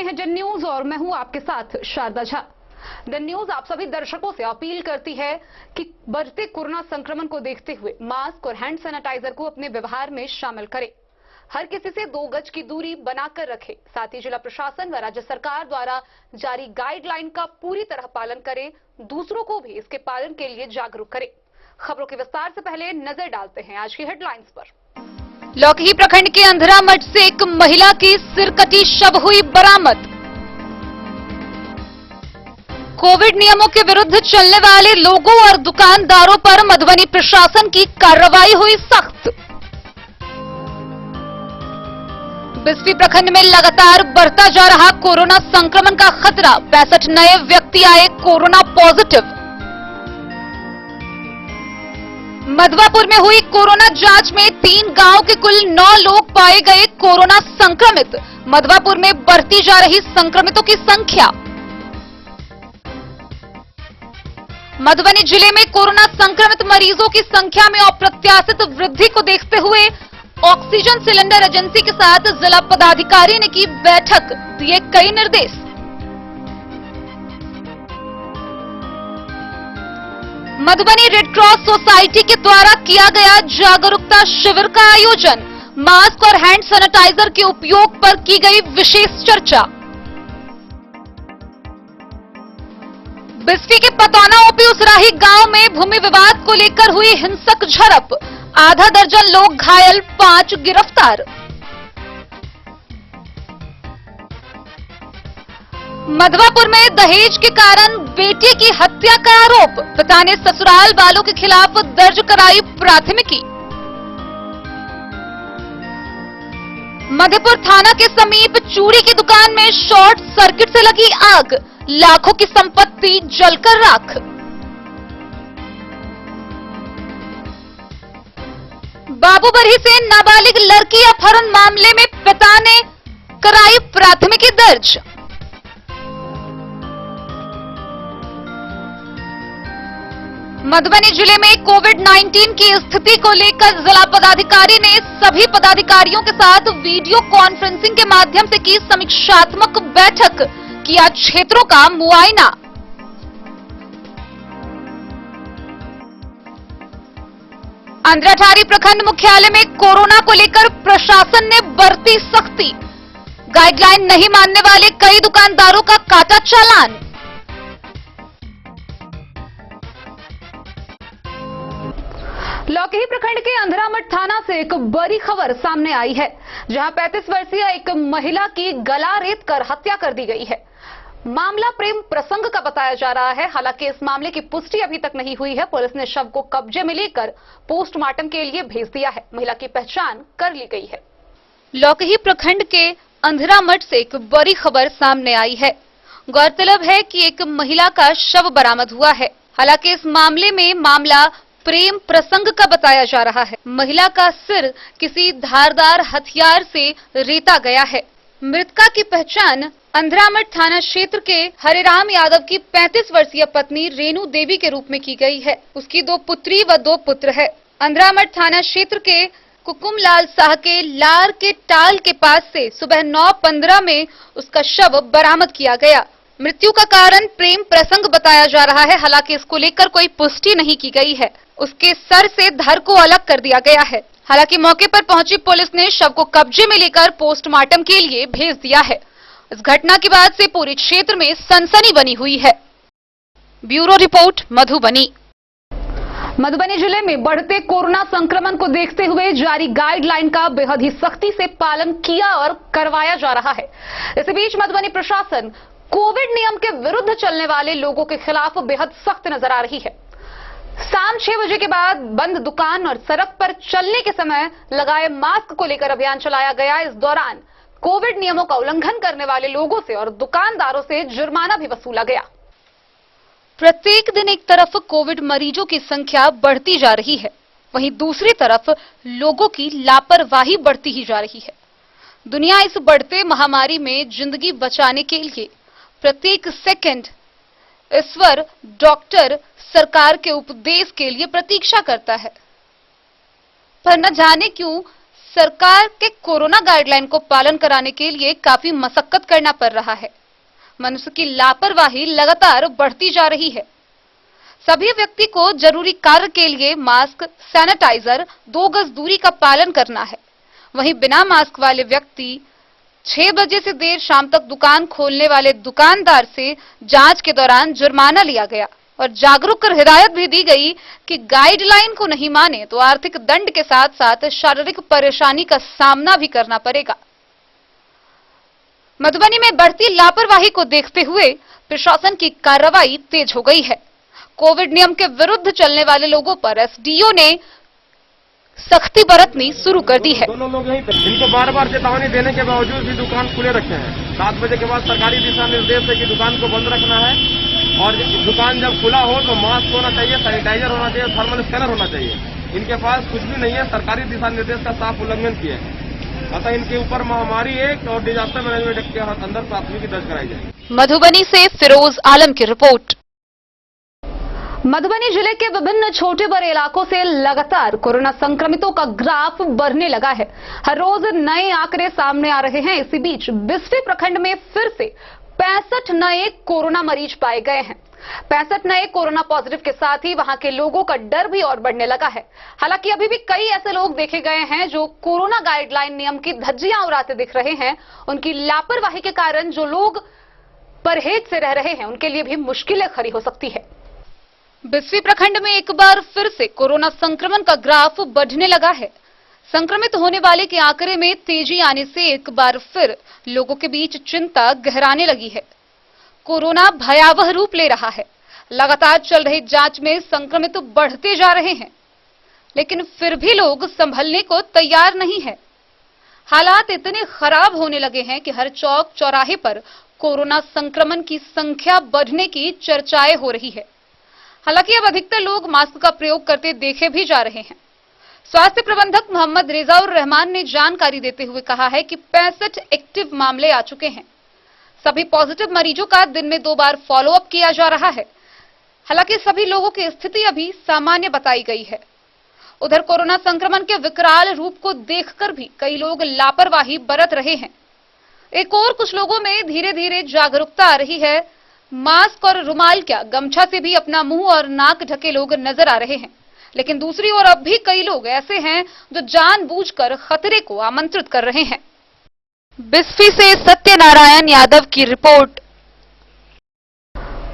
हैं done news और मैं हूं आपके साथ शारदा झा। डन न्यूज आप सभी दर्शकों से अपील करती है कि बढ़ते कोरोना संक्रमण को देखते हुए मास्क और हैंड सैनिटाइजर को अपने व्यवहार में शामिल करें। हर किसी से 2 गज की दूरी बनाकर रखें। साथ ही जिला प्रशासन व राज्य सरकार द्वारा जारी गाइडलाइन का पूरी तरह पालन करें। दूसरों को भी इसके पालन के लिए जागरूक करें। खबरों के विस्तार से पहले नजर डालते हैं आज की हेडलाइंस पर। लौकही प्रखंड के अंधरा मठ से एक महिला की सिरकटी शव हुई बरामद। कोविड नियमों के विरुद्ध चलने वाले लोगों और दुकानदारों पर मधुबनी प्रशासन की कार्रवाई हुई सख्त। बिस्फी प्रखंड में लगातार बढ़ता जा रहा कोरोना संक्रमण का खतरा। 65 नए व्यक्ति आए कोरोना पॉजिटिव। मधवापुर में हुई कोरोना जांच में 3 गांव के कुल 9 लोग पाए गए कोरोना संक्रमित। मधवापुर में बढ़ती जा रही संक्रमितों की संख्या। मधुबनी जिले में कोरोना संक्रमित मरीजों की संख्या में अप्रत्याशित वृद्धि को देखते हुए ऑक्सीजन सिलेंडर एजेंसी के साथ जिला पदाधिकारी ने की बैठक, दिए कई निर्देश। मधुबनी रेड क्रॉस सोसाइटी के द्वारा किया गया जागरूकता शिविर का आयोजन। मास्क और हैंड सैनिटाइजर के उपयोग पर की गई विशेष चर्चा। बिस्फी के पतौना ओपी उसराही गांव में भूमि विवाद को लेकर हुई हिंसक झड़प। आधा दर्जन लोग घायल, 5 गिरफ्तार। मधवापुर में दहेज के कारण बेटे की हत्या का आरोप। पिता ने ससुराल वालों के खिलाफ दर्ज कराई प्राथमिकी। मधेपुर थाना के समीप चूड़ी की दुकान में शॉर्ट सर्किट से लगी आग। लाखों की संपत्ति जलकर राख। बाबूबरही से नाबालिग लड़की अपहरण मामले में पिता ने कराई प्राथमिकी दर्ज। मधुबनी जिले में कोविड-19 की स्थिति को लेकर जिला पदाधिकारी ने सभी पदाधिकारियों के साथ वीडियो कॉन्फ्रेंसिंग के माध्यम से की समीक्षात्मक बैठक, किया क्षेत्रों का मुआयना। अंधराठारी प्रखंड मुख्यालय में कोरोना को लेकर प्रशासन ने बरती सख्ती। गाइडलाइन नहीं मानने वाले कई दुकानदारों का काटा चालान। लौकही प्रखंड के अंधरा मठ थाना से एक बड़ी खबर सामने आई है, जहां 35 वर्षीय एक महिला की गला रेत कर हत्या कर दी गई है। मामला प्रेम प्रसंग का बताया जा रहा है। हालांकि इस मामले की पुष्टि अभी तक नहीं हुई है। पुलिस ने शव को कब्जे में लेकर पोस्टमार्टम के लिए भेज दिया है। महिला की पहचान कर ली गई है। लौकही प्रखंड के अंधरा मठ से एक बड़ी खबर सामने आई है। गौरतलब है कि एक महिला का शव बरामद हुआ है। हालांकि इस मामले में मामला प्रेम प्रसंग का बताया जा रहा है। महिला का सिर किसी धारदार हथियार से रेता गया है। मृतका की पहचान अंधरामठ थाना क्षेत्र के हरिराम यादव की 35 वर्षीय पत्नी रेणु देवी के रूप में की गई है। उसकी 2 पुत्री व 2 पुत्र है। अंधरामठ थाना क्षेत्र के कुकुमलाल शाह के लार के टाल के पास से सुबह 9:15 में उसका शव बरामद किया गया। मृत्यु का कारण प्रेम प्रसंग बताया जा रहा है। हालांकि इसको लेकर कोई पुष्टि नहीं की गई है। उसके सर से धड़ को अलग कर दिया गया है। हालांकि मौके पर पहुंची पुलिस ने शव को कब्जे में लेकर पोस्टमार्टम के लिए भेज दिया है। इस घटना के बाद से पूरे क्षेत्र में सनसनी बनी हुई है। Bureau report, Madhubani. मधुबनी जिले में बढ़ते कोरोना संक्रमण को देखते हुए जारी गाइडलाइन का बेहद ही सख्ती से पालन किया और करवाया जा रहा है। इसी बीच मधुबनी प्रशासन कोविड नियम के विरुद्ध चलने वाले लोगों के खिलाफ बेहद सख्त नजर आ रही है। शाम 6 बजे के बाद बंद दुकान और सड़क पर चलने के समय लगाए मास्क को लेकर अभियान चलाया गया। इस दौरान कोविड नियमों का उल्लंघन करने वाले लोगों से और दुकानदारों से जुर्माना भी वसूला गया। प्रत्येक दिन एक तरफ कोविड मरीजों की संख्या बढ़ती जा रही है, वहीं दूसरी तरफ लोगों की लापरवाही बढ़ती ही जा रही है। दुनिया इस बढ़ते महामारी में जिंदगी बचाने के लिए प्रत्येक सेकंड ईश्वर, डॉक्टर, सरकार के उपदेश के लिए प्रतीक्षा करता है। पर न जाने क्यों सरकार के कोरोना गाइडलाइन को पालन कराने के लिए काफी मशक्कत करना पड़ रहा है। मनुष्य की लापरवाही लगातार बढ़ती जा रही है। सभी व्यक्ति को जरूरी कार्य के लिए मास्क, सैनिटाइजर, 2 गज दूरी का पालन करना है। वहीं बिना मास्क वाले व्यक्ति 6 बजे से देर शाम तक दुकान खोलने वाले दुकानदार से जांच के दौरान जुर्माना लिया गया और जागरूक कर हिदायत भी दी गई कि गाइडलाइन को नहीं माने तो आर्थिक दंड के साथ साथ शारीरिक परेशानी का सामना भी करना पड़ेगा। मधुबनी में बढ़ती लापरवाही को देखते हुए प्रशासन की कार्रवाई तेज हो गई है। कोविड नियम के विरुद्ध चलने वाले लोगों पर एसडीओ ने सख्ती बरतनी शुरू कर दी है। दोनों लोग यहीं पे इनको बार-बार चेतावनी देने के बावजूद भी दुकान खुले रखे हैं। 7 बजे के बाद सरकारी दिशा निर्देश है कि दुकान को बंद रखना है और दुकान जब खुला हो तो मास्क होना चाहिए, सैनिटाइजर होना चाहिए, थर्मल स्कैनर होना चाहिए। इनके पास कुछ भी नहीं है, सरकारी दिशा निर्देश का साफ उल्लंघन किया है। अतः इनके ऊपर महामारी एक्ट और डिजास्टर मैनेजमेंट एक्ट के अंदर प्राथमिकी दर्ज कराई जाएगी। मधुबनी से फिरोज आलम की रिपोर्ट। मधुबनी जिले के विभिन्न छोटे बड़े इलाकों से लगातार कोरोना संक्रमितों का ग्राफ बढ़ने लगा है। हर रोज नए आंकड़े सामने आ रहे हैं। इसी बीच बिस्फी प्रखंड में फिर से 65 नए कोरोना मरीज पाए गए हैं। 65 नए कोरोना पॉजिटिव के साथ ही वहां के लोगों का डर भी और बढ़ने लगा है। हालांकि अभी भी कई ऐसे लोग देखे गए हैं जो कोरोना गाइडलाइन नियम की धज्जियां उड़ाते दिख रहे हैं। उनकी लापरवाही के कारण जो लोग परहेज से रह रहे हैं उनके लिए भी मुश्किलें खड़ी हो सकती है। बिस्फी प्रखंड में एक बार फिर से कोरोना संक्रमण का ग्राफ बढ़ने लगा है। संक्रमित होने वाले के आंकड़े में तेजी आने से एक बार फिर लोगों के बीच चिंता गहराने लगी है। कोरोना भयावह रूप ले रहा है। लगातार चल रही जांच में संक्रमित बढ़ते जा रहे हैं, लेकिन फिर भी लोग संभलने को तैयार नहीं है। हालात इतने खराब होने लगे हैं कि हर चौक चौराहे पर कोरोना संक्रमण की संख्या बढ़ने की चर्चाएं हो रही है। हालांकि अब अधिकतर लोग मास्क का प्रयोग करते देखे भी जा रहे हैं। स्वास्थ्य प्रबंधक मोहम्मद रिजाउर रहमान ने जानकारी देते हुए कहा है कि 65 एक्टिव मामले आ चुके हैं। सभी पॉजिटिव मरीजों का दिन में 2 बार फॉलोअप किया जा रहा है। हालांकि सभी लोगों की स्थिति अभी सामान्य बताई गई है। उधर कोरोना संक्रमण के विकराल रूप को देखकर भी कई लोग लापरवाही बरत रहे हैं। एक और कुछ लोगों में धीरे धीरे जागरूकता आ रही है। मास्क और रुमाल क्या, गमछा से भी अपना मुंह और नाक ढके लोग नजर आ रहे हैं। लेकिन दूसरी ओर अब भी कई लोग ऐसे हैं जो जानबूझकर खतरे को आमंत्रित कर रहे हैं। बिस्फी से सत्यनारायण यादव की रिपोर्ट।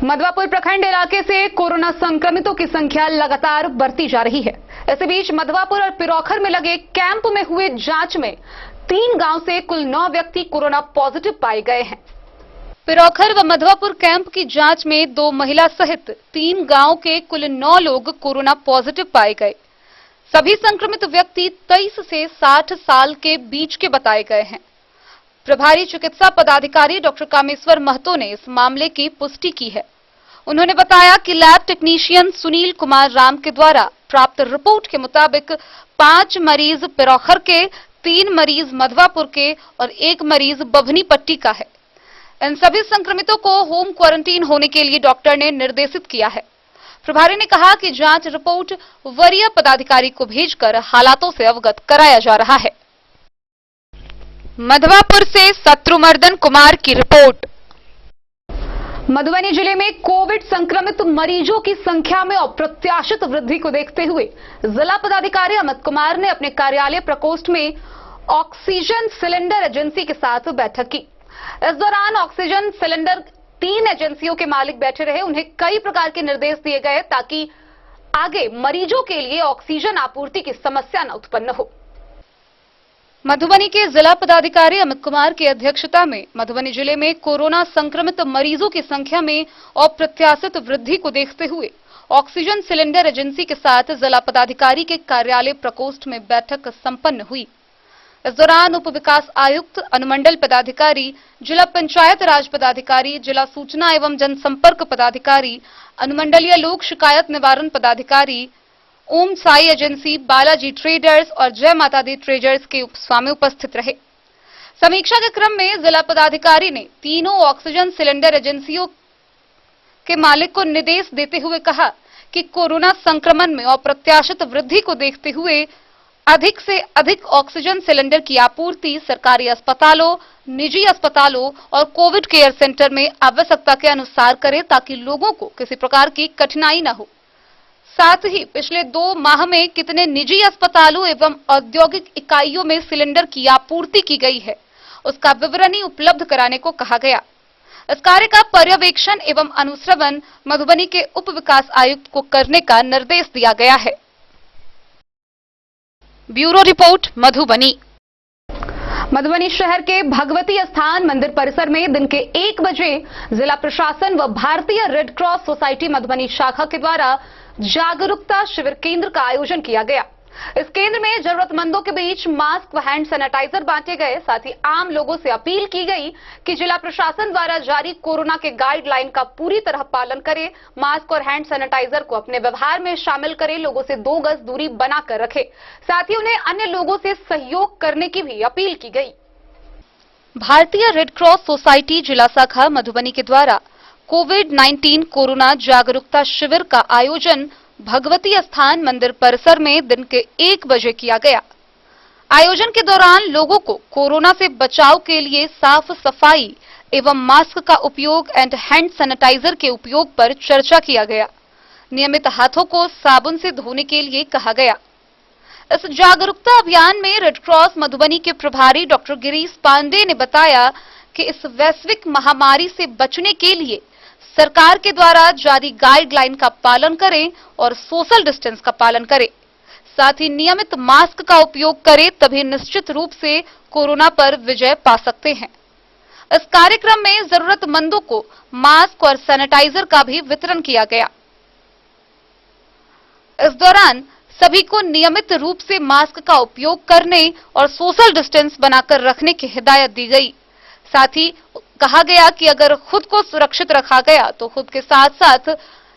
मधवापुर प्रखंड इलाके से कोरोना संक्रमितों की संख्या लगातार बढ़ती जा रही है। इसी बीच मधवापुर और पिरोखर में लगे कैंप में हुए जांच में 3 गांव से कुल 9 व्यक्ति कोरोना पॉजिटिव पाए गए हैं। पिरोखर व मधवापुर कैंप की जांच में 2 महिला सहित 3 गांव के कुल 9 लोग कोरोना पॉजिटिव पाए गए। सभी संक्रमित व्यक्ति 23 से 60 साल के बीच के बताए गए हैं। प्रभारी चिकित्सा पदाधिकारी डॉक्टर कामेश्वर महतो ने इस मामले की पुष्टि की है। उन्होंने बताया कि लैब टेक्नीशियन सुनील कुमार राम के द्वारा प्राप्त रिपोर्ट के मुताबिक 5 मरीज पिरोखर के, 3 मरीज मधवापुर के और 1 मरीज बभनी पट्टी का है। इन सभी संक्रमितों को होम क्वारंटीन होने के लिए डॉक्टर ने निर्देशित किया है। प्रभारी ने कहा कि जांच रिपोर्ट वरीय पदाधिकारी को भेजकर हालातों से अवगत कराया जा रहा है। मधवापुर से शत्रुमर्दन कुमार की रिपोर्ट। मधुबनी जिले में कोविड संक्रमित मरीजों की संख्या में अप्रत्याशित वृद्धि को देखते हुए जिला पदाधिकारी अमित कुमार ने अपने कार्यालय प्रकोष्ठ में ऑक्सीजन सिलेंडर एजेंसी के साथ बैठक की। इस दौरान ऑक्सीजन सिलेंडर 3 एजेंसियों के मालिक बैठे रहे। उन्हें कई प्रकार के निर्देश दिए गए ताकि आगे मरीजों के लिए ऑक्सीजन आपूर्ति की समस्या न उत्पन्न हो। मधुबनी के जिला पदाधिकारी अमित कुमार की अध्यक्षता में मधुबनी जिले में कोरोना संक्रमित मरीजों की संख्या में अप्रत्याशित वृद्धि को देखते हुए ऑक्सीजन सिलेंडर एजेंसी के साथ जिला पदाधिकारी के कार्यालय प्रकोष्ठ में बैठक संपन्न हुई। इस दौरान उप विकास आयुक्त, अनुमंडल पदाधिकारी, जिला पंचायत राज पदाधिकारी, जिला सूचना एवं जनसंपर्क पदाधिकारी, अनुमंडलीय लोक शिकायत निवारण पदाधिकारी, ओम साई एजेंसी, बालाजी ट्रेडर्स और जय माता दी ट्रेडर्स के स्वामी उपस्थित रहे। समीक्षा के क्रम में जिला पदाधिकारी ने तीनों ऑक्सीजन सिलेंडर एजेंसियों के मालिक को निर्देश देते हुए कहा कि कोरोना संक्रमण में अप्रत्याशित वृद्धि को देखते हुए अधिक से अधिक ऑक्सीजन सिलेंडर की आपूर्ति सरकारी अस्पतालों, निजी अस्पतालों और कोविड केयर सेंटर में आवश्यकता के अनुसार करें ताकि लोगों को किसी प्रकार की कठिनाई न हो। साथ ही पिछले 2 माह में कितने निजी अस्पतालों एवं औद्योगिक इकाइयों में सिलेंडर की आपूर्ति की गई है, उसका विवरणी उपलब्ध कराने को कहा गया। इस कार्य का पर्यवेक्षण एवं अनुश्रवण मधुबनी के उप विकास आयुक्त को करने का निर्देश दिया गया है। Bureau report Madhubani. मधुबनी शहर के भगवती स्थान मंदिर परिसर में दिन के 1 बजे जिला प्रशासन व भारतीय रेड क्रॉस सोसाइटी मधुबनी शाखा के द्वारा जागरूकता शिविर केंद्र का आयोजन किया गया। इस केंद्र में जरूरतमंदों के बीच मास्क व हैंड सैनिटाइजर बांटे गए। साथ ही आम लोगों से अपील की गई कि जिला प्रशासन द्वारा जारी कोरोना के गाइडलाइन का पूरी तरह पालन करें, मास्क और हैंड सैनिटाइजर को अपने व्यवहार में शामिल करें, लोगों से 2 गज दूरी बनाकर रखें। साथ ही उन्हें अन्य लोगों से सहयोग करने की भी अपील की गई। भारतीय रेड क्रॉस सोसाइटी जिला शाखा मधुबनी के द्वारा कोविड-19 कोरोना जागरूकता शिविर का आयोजन भगवती स्थान मंदिर परिसर में दिन के 1 बजे किया गया। आयोजन के दौरान लोगों को कोरोना से बचाव के लिए साफ सफाई एवं मास्क का उपयोग एंड हैंड सैनिटाइजर के उपयोग पर चर्चा किया गया। नियमित हाथों को साबुन से धोने के लिए कहा गया। इस जागरूकता अभियान में रेड क्रॉस मधुबनी के प्रभारी डॉक्टर गिरीश पांडे ने बताया कि इस वैश्विक महामारी से बचने के लिए सरकार के द्वारा जारी गाइडलाइन का पालन करें और सोशल डिस्टेंस का पालन करें। साथ ही नियमित मास्क का उपयोग करें, तभी निश्चित रूप से कोरोना पर विजय पा सकते हैं। इस कार्यक्रम में जरूरतमंदों को मास्क और सैनिटाइजर का भी वितरण किया गया। इस दौरान सभी को नियमित रूप से मास्क का उपयोग करने और सोशल डिस्टेंस बनाकर रखने की हिदायत दी गई। साथ ही कहा गया कि अगर खुद को सुरक्षित रखा गया तो खुद के साथ साथ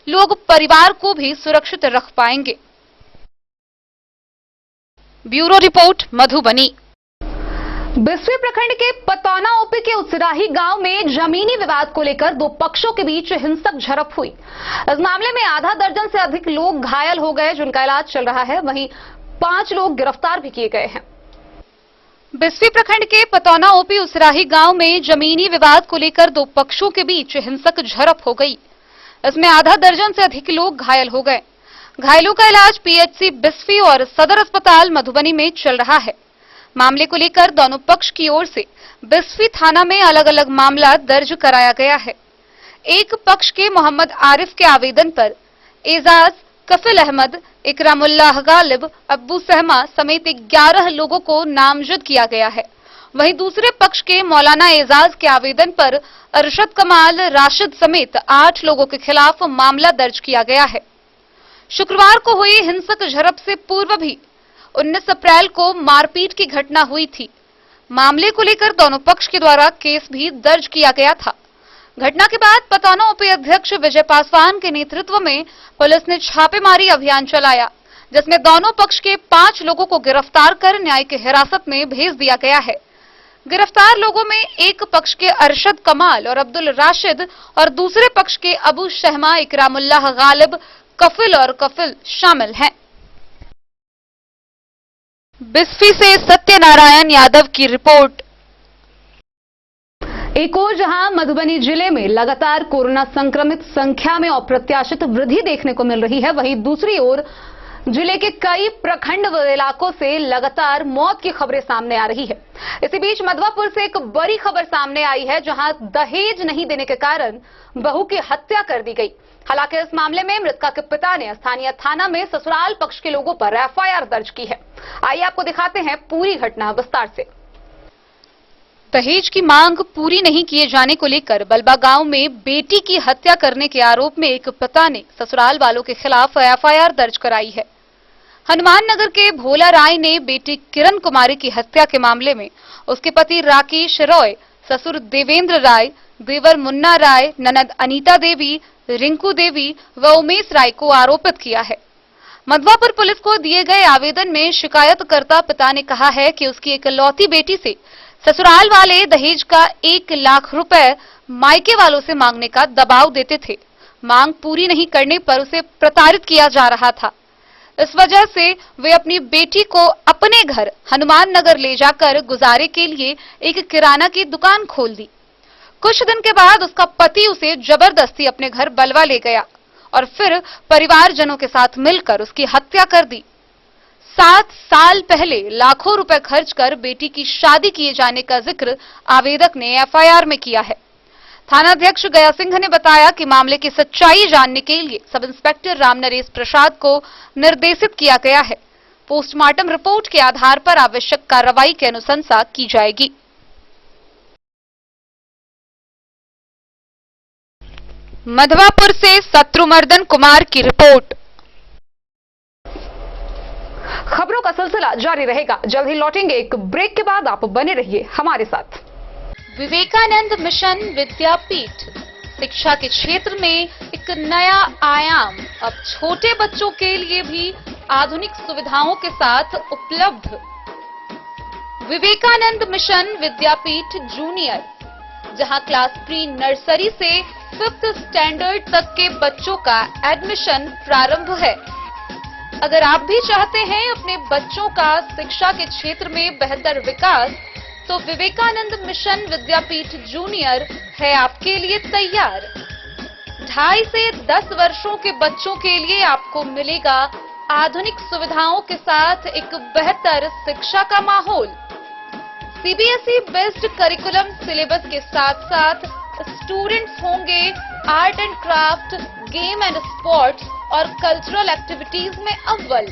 लोग परिवार को भी सुरक्षित रख पाएंगे। Bureau report Madhubani. बिस्फी प्रखंड के पतौना ओपी के उत्सराही गांव में जमीनी विवाद को लेकर 2 पक्षों के बीच हिंसक झड़प हुई। इस मामले में आधा दर्जन से अधिक लोग घायल हो गए, जिनका इलाज चल रहा है। वहीं 5 लोग गिरफ्तार भी किए गए हैं। बिस्फी प्रखंड के पतौना ओपी उसराही गांव में जमीनी विवाद को लेकर 2 पक्षों के बीच हिंसक झड़प हो गई। इसमें आधा दर्जन से अधिक लोग घायल हो गए। घायलों का इलाज पीएचसी बिस्फी और सदर अस्पताल मधुबनी में चल रहा है। मामले को लेकर दोनों पक्ष की ओर से बिस्फी थाना में अलग अलग मामला दर्ज कराया गया है। एक पक्ष के मोहम्मद आरिफ के आवेदन पर एजाज, कफिल अहमद, इकरामुल्लाह गालिब, अब्बू सहमा समेत 11 लोगों को नामजद किया गया है। वहीं दूसरे पक्ष के मौलाना एजाज के आवेदन पर अरशद कमाल, राशिद समेत 8 लोगों के खिलाफ मामला दर्ज किया गया है। शुक्रवार को हुई हिंसक झड़प से पूर्व भी 19 अप्रैल को मारपीट की घटना हुई थी। मामले को लेकर दोनों पक्ष के द्वारा केस भी दर्ज किया गया था। घटना के बाद पतौना उप अध्यक्ष विजय पासवान के नेतृत्व में पुलिस ने छापेमारी अभियान चलाया, जिसमें दोनों पक्ष के 5 लोगों को गिरफ्तार कर न्यायिक हिरासत में भेज दिया गया है। गिरफ्तार लोगों में एक पक्ष के अरशद कमाल और अब्दुल राशिद और दूसरे पक्ष के अबू शहमा, इकरामुल्लाह गालिब, कफिल और कफिल शामिल हैं। बिस्फी से सत्यनारायण यादव की रिपोर्ट। एक ओर जहां मधुबनी जिले में लगातार कोरोना संक्रमित संख्या में अप्रत्याशित वृद्धि देखने को मिल रही है, वहीं दूसरी ओर जिले के कई प्रखंड व इलाकों से लगातार मौत की खबरें सामने आ रही है। इसी बीच मधवापुर से एक बड़ी खबर सामने आई है, जहां दहेज नहीं देने के कारण बहू की हत्या कर दी गई। हालांकि इस मामले में मृतका के पिता ने स्थानीय थाना में ससुराल पक्ष के लोगों पर एफआईआर दर्ज की है। आइए आपको दिखाते हैं पूरी घटना विस्तार से। दहेज की मांग पूरी नहीं किए जाने को लेकर बलबा गांव में बेटी की हत्या करने के आरोप में एक पिता ने ससुराल वालों के खिलाफ एफआईआर दर्ज कराई है। हनुमान नगर के भोला राय ने बेटी किरण कुमारी की हत्या के मामले में उसके पति राकेश रॉय, ससुर देवेंद्र राय, देवर मुन्ना राय, ननद अनीता देवी, रिंकू देवी व उमेश राय को आरोपित किया है। मधवापुर पुलिस को दिए गए आवेदन में शिकायतकर्ता पिता ने कहा है कि उसकी इकलौती बेटी से ससुराल वाले दहेज का 1 लाख रुपए मायके वालों से मांगने का दबाव देते थे। मांग पूरी नहीं करने पर उसे प्रताड़ित किया जा रहा था। इस वजह से वे अपनी बेटी को अपने घर हनुमान नगर ले जाकर गुजारे के लिए एक किराना की दुकान खोल दी। कुछ दिन के बाद उसका पति उसे जबरदस्ती अपने घर बलवा ले गया और फिर परिवारजनों के साथ मिलकर उसकी हत्या कर दी। 7 साल पहले लाखों रुपए खर्च कर बेटी की शादी किए जाने का जिक्र आवेदक ने एफआईआर में किया है। थानाध्यक्ष गया सिंह ने बताया कि मामले की सच्चाई जानने के लिए सब इंस्पेक्टर रामनरेश प्रसाद को निर्देशित किया गया है। पोस्टमार्टम रिपोर्ट के आधार पर आवश्यक कार्रवाई की अनुशंसा की जाएगी। मधवापुर से शत्रुमर्दन कुमार की रिपोर्ट। खबरों का सिलसिला जारी रहेगा। जल्द ही लौटेंगे एक ब्रेक के बाद, आप बने रहिए हमारे साथ। विवेकानंद मिशन विद्यापीठ शिक्षा के क्षेत्र में एक नया आयाम अब छोटे बच्चों के लिए भी आधुनिक सुविधाओं के साथ उपलब्ध। विवेकानंद मिशन विद्यापीठ जूनियर, जहां क्लास प्री नर्सरी से 5th स्टैंडर्ड तक के बच्चों का एडमिशन प्रारंभ है। अगर आप भी चाहते हैं अपने बच्चों का शिक्षा के क्षेत्र में बेहतर विकास, तो विवेकानंद मिशन विद्यापीठ जूनियर है आपके लिए तैयार। 2.5 से 10 वर्षों के बच्चों के लिए आपको मिलेगा आधुनिक सुविधाओं के साथ एक बेहतर शिक्षा का माहौल। सीबीएसई बेस्ड करिकुलम सिलेबस के साथ साथ स्टूडेंट्स होंगे art and craft, game and sports और कल्चरल एक्टिविटीज में अव्वल।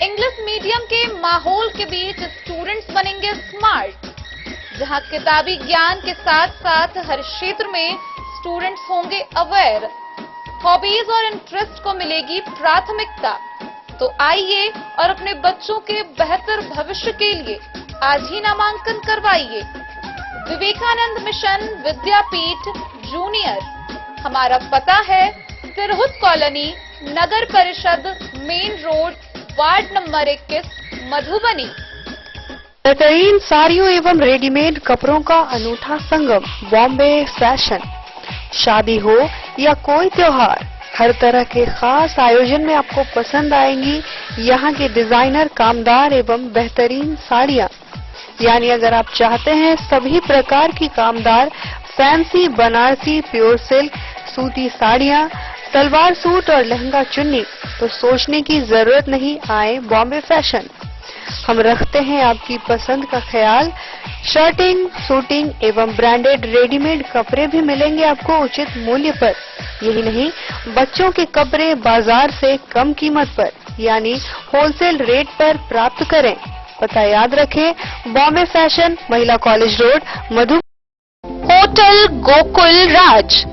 इंग्लिश मीडियम के माहौल के बीच स्टूडेंट्स बनेंगे स्मार्ट, जहां किताबी ज्ञान के साथ साथ हर क्षेत्र में स्टूडेंट्स होंगे अवेयर। हॉबीज और इंटरेस्ट को मिलेगी प्राथमिकता। तो आइए और अपने बच्चों के बेहतर भविष्य के लिए आज ही नामांकन करवाइए। विवेकानंद मिशन विद्यापीठ जूनियर। हमारा पता है तिरहुत कॉलोनी, नगर परिषद, main road, ward number 21, Madhubani. बेहतरीन साड़ियों एवं रेडीमेड कपड़ों का अनूठा संगम, बॉम्बे फैशन। शादी हो या कोई त्योहार, हर तरह के खास आयोजन में आपको पसंद आएंगी यहाँ के डिजाइनर, कामदार एवं बेहतरीन साड़ियाँ। यानी अगर आप चाहते हैं सभी प्रकार की कामदार, फैंसी, बनारसी, प्योर सिल्क, सूती साड़ियाँ, सलवार सूट और लहंगा चुन्नी, तो सोचने की जरूरत नहीं, आए बॉम्बे फैशन। हम रखते हैं आपकी पसंद का ख्याल। शर्टिंग, सूटिंग एवं ब्रांडेड रेडीमेड कपड़े भी मिलेंगे आपको उचित मूल्य पर। यही नहीं, बच्चों के कपड़े बाजार से कम कीमत पर यानी होलसेल रेट पर प्राप्त करें। पता याद रखें, बॉम्बे फैशन, महिला कॉलेज रोड, मधु। होटल गोकुल राज।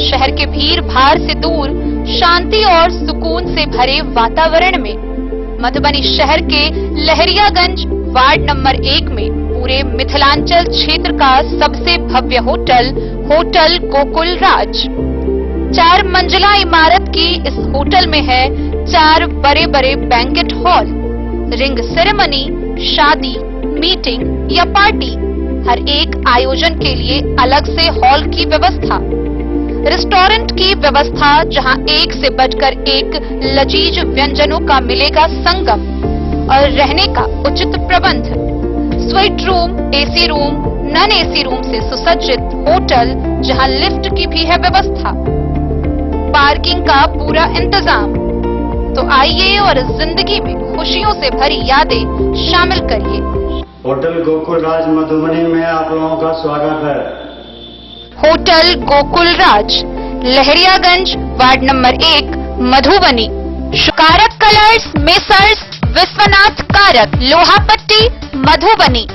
शहर के भीड़ भाड़ से दूर, शांति और सुकून से भरे वातावरण में मधुबनी शहर के लहरियागंज वार्ड नंबर 1 में पूरे मिथिलांचल क्षेत्र का सबसे भव्य होटल, होटल गोकुल राज। 4 मंजिला इमारत की इस होटल में है 4 बड़े बड़े बैंकेट हॉल, रिंग सेरेमनी, शादी, मीटिंग या पार्टी, हर एक आयोजन के लिए अलग से हॉल की व्यवस्था। रेस्टोरेंट की व्यवस्था, जहां एक से बढ़कर एक लजीज व्यंजनों का मिलेगा संगम, और रहने का उचित प्रबंध। Suite room, AC room, non AC room से सुसज्जित होटल, जहां लिफ्ट की भी है व्यवस्था, पार्किंग का पूरा इंतजाम। तो आइए और जिंदगी में खुशियों से भरी यादें शामिल करिए। होटल गोकुल राज मधुबनी में आप लोगों का स्वागत है। होटल गोकुल राज, लहरियागंज वार्ड नंबर 1, मधुबनी। कारक कलर्स, मेसर्स विश्वनाथ कारक, लोहापट्टी, मधुबनी।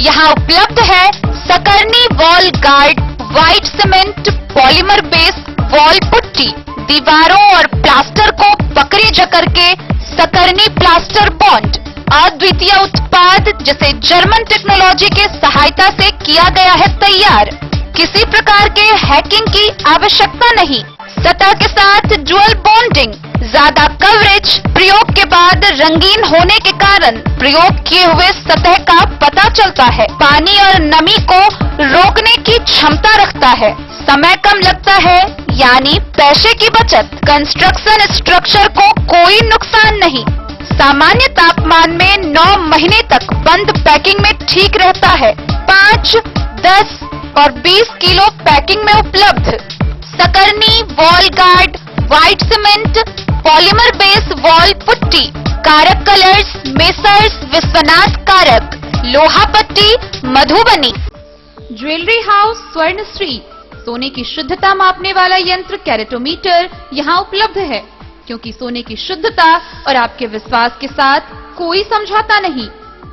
यहाँ उपलब्ध है Sakarni wall guard, white cement, polymer base wall putty. दीवारों और प्लास्टर को पकड़े जकड़ के सकरनी प्लास्टर बॉन्ड, अद्वितीय उत्पाद जिसे जर्मन टेक्नोलॉजी के सहायता से किया गया है तैयार। किसी प्रकार के हैकिंग की आवश्यकता नहीं। सतह के साथ डुअल बॉन्डिंग, ज्यादा कवरेज, प्रयोग के बाद रंगीन होने के कारण प्रयोग किए हुए सतह का पता चलता है। पानी और नमी को रोकने की क्षमता रखता है। समय कम लगता है यानी पैसे की बचत। कंस्ट्रक्शन स्ट्रक्चर को कोई नुकसान नहीं। सामान्य तापमान में 9 महीने तक बंद पैकिंग में ठीक रहता है। 5, 10 और 20 किलो पैकिंग में उपलब्ध। Sakarni wall guard, white cement, polymer base wall putty, Karak colours, messrs Vishwanath Karak, लोहा पट्टी, मधुबनी। ज्वेलरी हाउस स्वर्णश्री, सोने की शुद्धता मापने वाला यंत्र कैरेटोमीटर यहाँ उपलब्ध है, क्योंकि सोने की शुद्धता और आपके विश्वास के साथ कोई समझौता नहीं।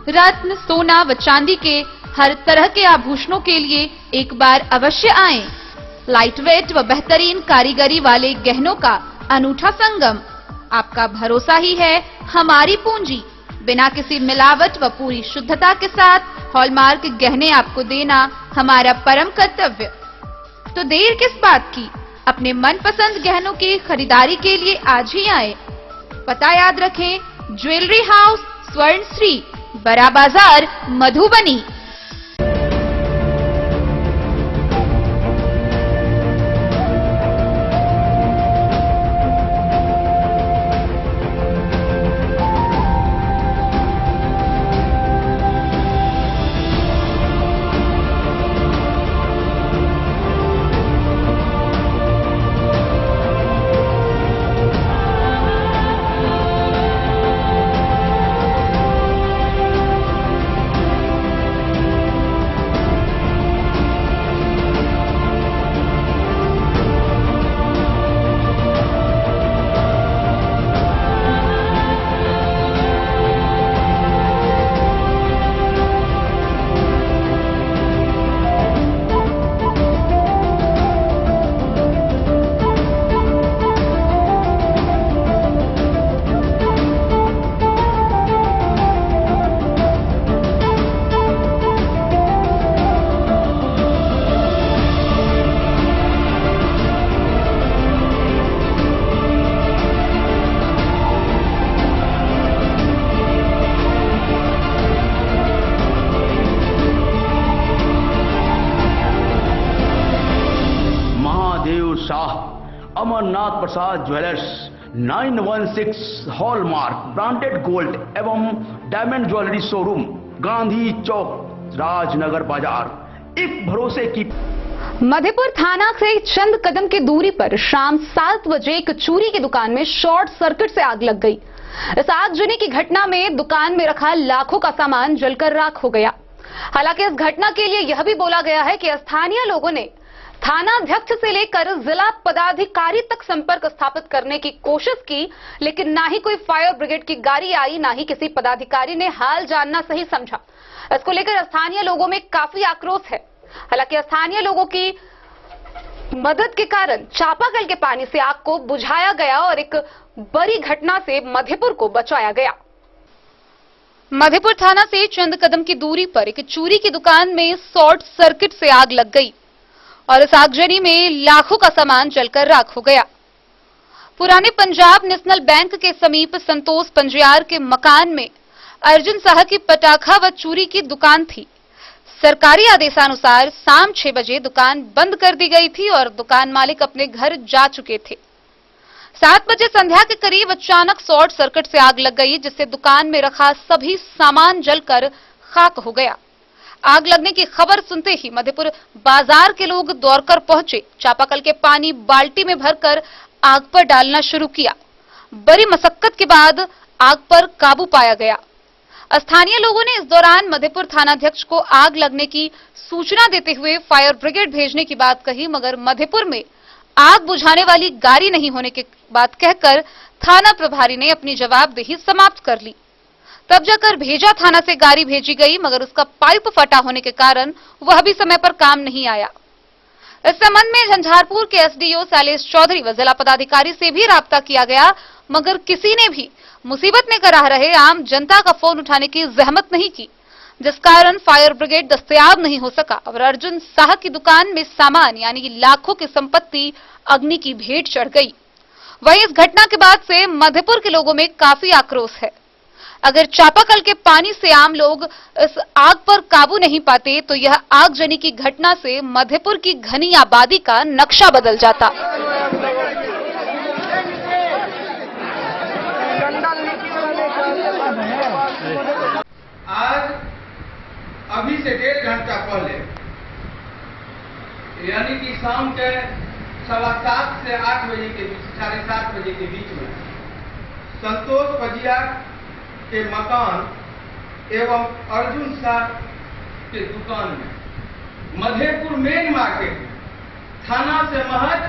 रत्न, सोना व चांदी के हर तरह के आभूषणों के लिए एक बार अवश्य आएं। लाइट वेट व बेहतरीन कारीगरी वाले गहनों का अनूठा संगम। आपका भरोसा ही है हमारी पूंजी। बिना किसी मिलावट व पूरी शुद्धता के साथ हॉलमार्क गहने आपको देना हमारा परम कर्तव्य। तो देर किस बात की, अपने मनपसंद गहनों की खरीदारी के लिए आज ही आए। पता याद रखें, ज्वेलरी हाउस स्वर्णश्री, बड़ा बाजार, मधुबनी। अमरनाथ प्रसाद ज्वेलर्स 916 हॉलमार्क ब्रांडेड गोल्ड एवं डायमंड ज्वेलरी शोरूम, गांधी चौक, राजनगर बाजार। एक भरोसे की। मधेपुर थाना से चंद कदम की दूरी पर शाम 7 बजे एक चूड़ी की दुकान में शॉर्ट सर्किट से आग लग गई। इस आगजनी की घटना में दुकान में रखा लाखों का सामान जलकर राख हो गया। हालांकि इस घटना के लिए यह भी बोला गया है कि स्थानीय लोगों ने थानाध्यक्ष से लेकर जिला पदाधिकारी तक संपर्क स्थापित करने की कोशिश की, लेकिन ना ही कोई फायर ब्रिगेड की गाड़ी आई, ना ही किसी पदाधिकारी ने हाल जानना सही समझा। इसको लेकर स्थानीय लोगों में काफी आक्रोश है। हालांकि स्थानीय लोगों की मदद के कारण चापाकल के पानी से आग को बुझाया गया और एक बड़ी घटना से मधेपुर को बचाया गया। मधेपुर थाना से चंद कदम की दूरी पर एक चूड़ी की दुकान में शॉर्ट सर्किट से आग लग गई और इस आगजनी में लाखों का सामान जलकर राख हो गया। पुराने पंजाब नेशनल बैंक के समीप संतोष पंजियार के मकान में अर्जुन शाह की पटाखा व चूड़ी की दुकान थी। सरकारी आदेशानुसार शाम 6 बजे दुकान बंद कर दी गई थी और दुकान मालिक अपने घर जा चुके थे। 7 बजे संध्या के करीब अचानक शॉर्ट सर्किट से आग लग गई, जिससे दुकान में रखा सभी सामान जलकर खाक हो गया। आग लगने की खबर सुनते ही मधेपुर बाजार के लोग दौड़कर पहुंचे। चापाकल के पानी बाल्टी में भरकर आग पर डालना शुरू किया। बड़ी मशक्कत के बाद आग पर काबू पाया गया। स्थानीय लोगों ने इस दौरान मधेपुर थानाध्यक्ष को आग लगने की सूचना देते हुए फायर ब्रिगेड भेजने की बात कही, मगर मधेपुर में आग बुझाने वाली गाड़ी नहीं होने की बात कहकर थाना प्रभारी ने अपनी जवाबदेही समाप्त कर ली। तब जाकर भेजा थाना से गाड़ी भेजी गई, मगर उसका पाइप फटा होने के कारण वह भी समय पर काम नहीं आया। इस संबंध में झंझारपुर के एसडीओ शैलेश चौधरी व जिला पदाधिकारी से भी राब्ता किया गया, मगर किसी ने भी मुसीबत में कराह रहे आम जनता का फोन उठाने की जहमत नहीं की, जिस कारण फायर ब्रिगेड दस्तयाब नहीं हो सका और अर्जुन शाह की दुकान में सामान यानी कि लाखों की संपत्ति अग्नि की भेंट चढ़ गई। वहीं इस घटना के बाद से मधेपुर के लोगों में काफी आक्रोश है। अगर चापाकल के पानी से आम लोग इस आग पर काबू नहीं पाते तो यह आगजनी की घटना से मधेपुर की घनी आबादी का नक्शा बदल जाता। आज अभी से 1.5 घंटा पहले यानी कि शाम के 7:15 से 8 बजे के बीच, 7:30 बजे के बीच में संतोष पजिया के मकान एवं अर्जुन शाह के दुकान में मधेपुर मेन मार्केट थाना से महज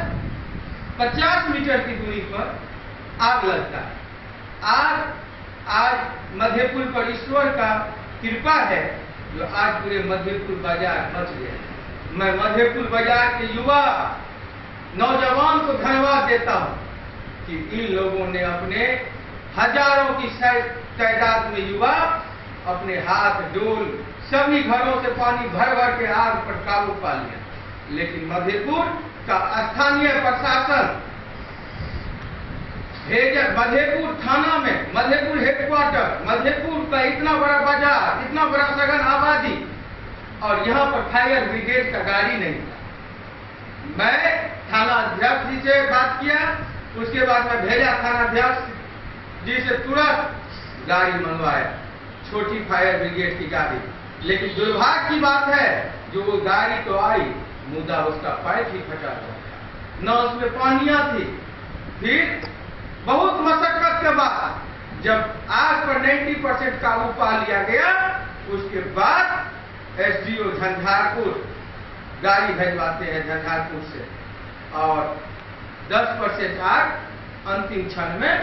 50 मीटर की दूरी पर आग लगता है। आज मधेपुर पर ईश्वर का कृपा है जो आज पूरे मधेपुर बाजार बच गए। मैं मधेपुर बाजार के युवा नौजवान को धन्यवाद देता हूं कि इन लोगों ने अपने हजारों की तादाद में युवा अपने हाथ डोल सभी घरों से पानी भर भर के आग पर काबू पा लिया। लेकिन मधेपुर का स्थानीय प्रशासन मधेपुर थाना में, मधेपुर हेडक्वार्टर, मधेपुर का इतना बड़ा बाजार, इतना बड़ा सघन आबादी और यहाँ पर फायर ब्रिगेड का गाड़ी नहीं था। मैं थाना अध्यक्ष जी से बात किया, उसके बाद मैं भेजा थाना अध्यक्ष जी से तुरंत गाड़ी मंगवाया, छोटी फायर ब्रिगेड की गाड़ी। लेकिन दुर्भाग्य की बात है जो वो गाड़ी तो आई, मुद्दा उसका पाइप ही फटा हुआ था, न उसमें पानियां थी। फिर बहुत मशक्कत के बाद जब आग पर 90% काबू पा लिया गया, उसके बाद एसडीओ झंझारपुर गाड़ी भेजवाते हैं झंझारपुर से और 10% आग अंतिम क्षण में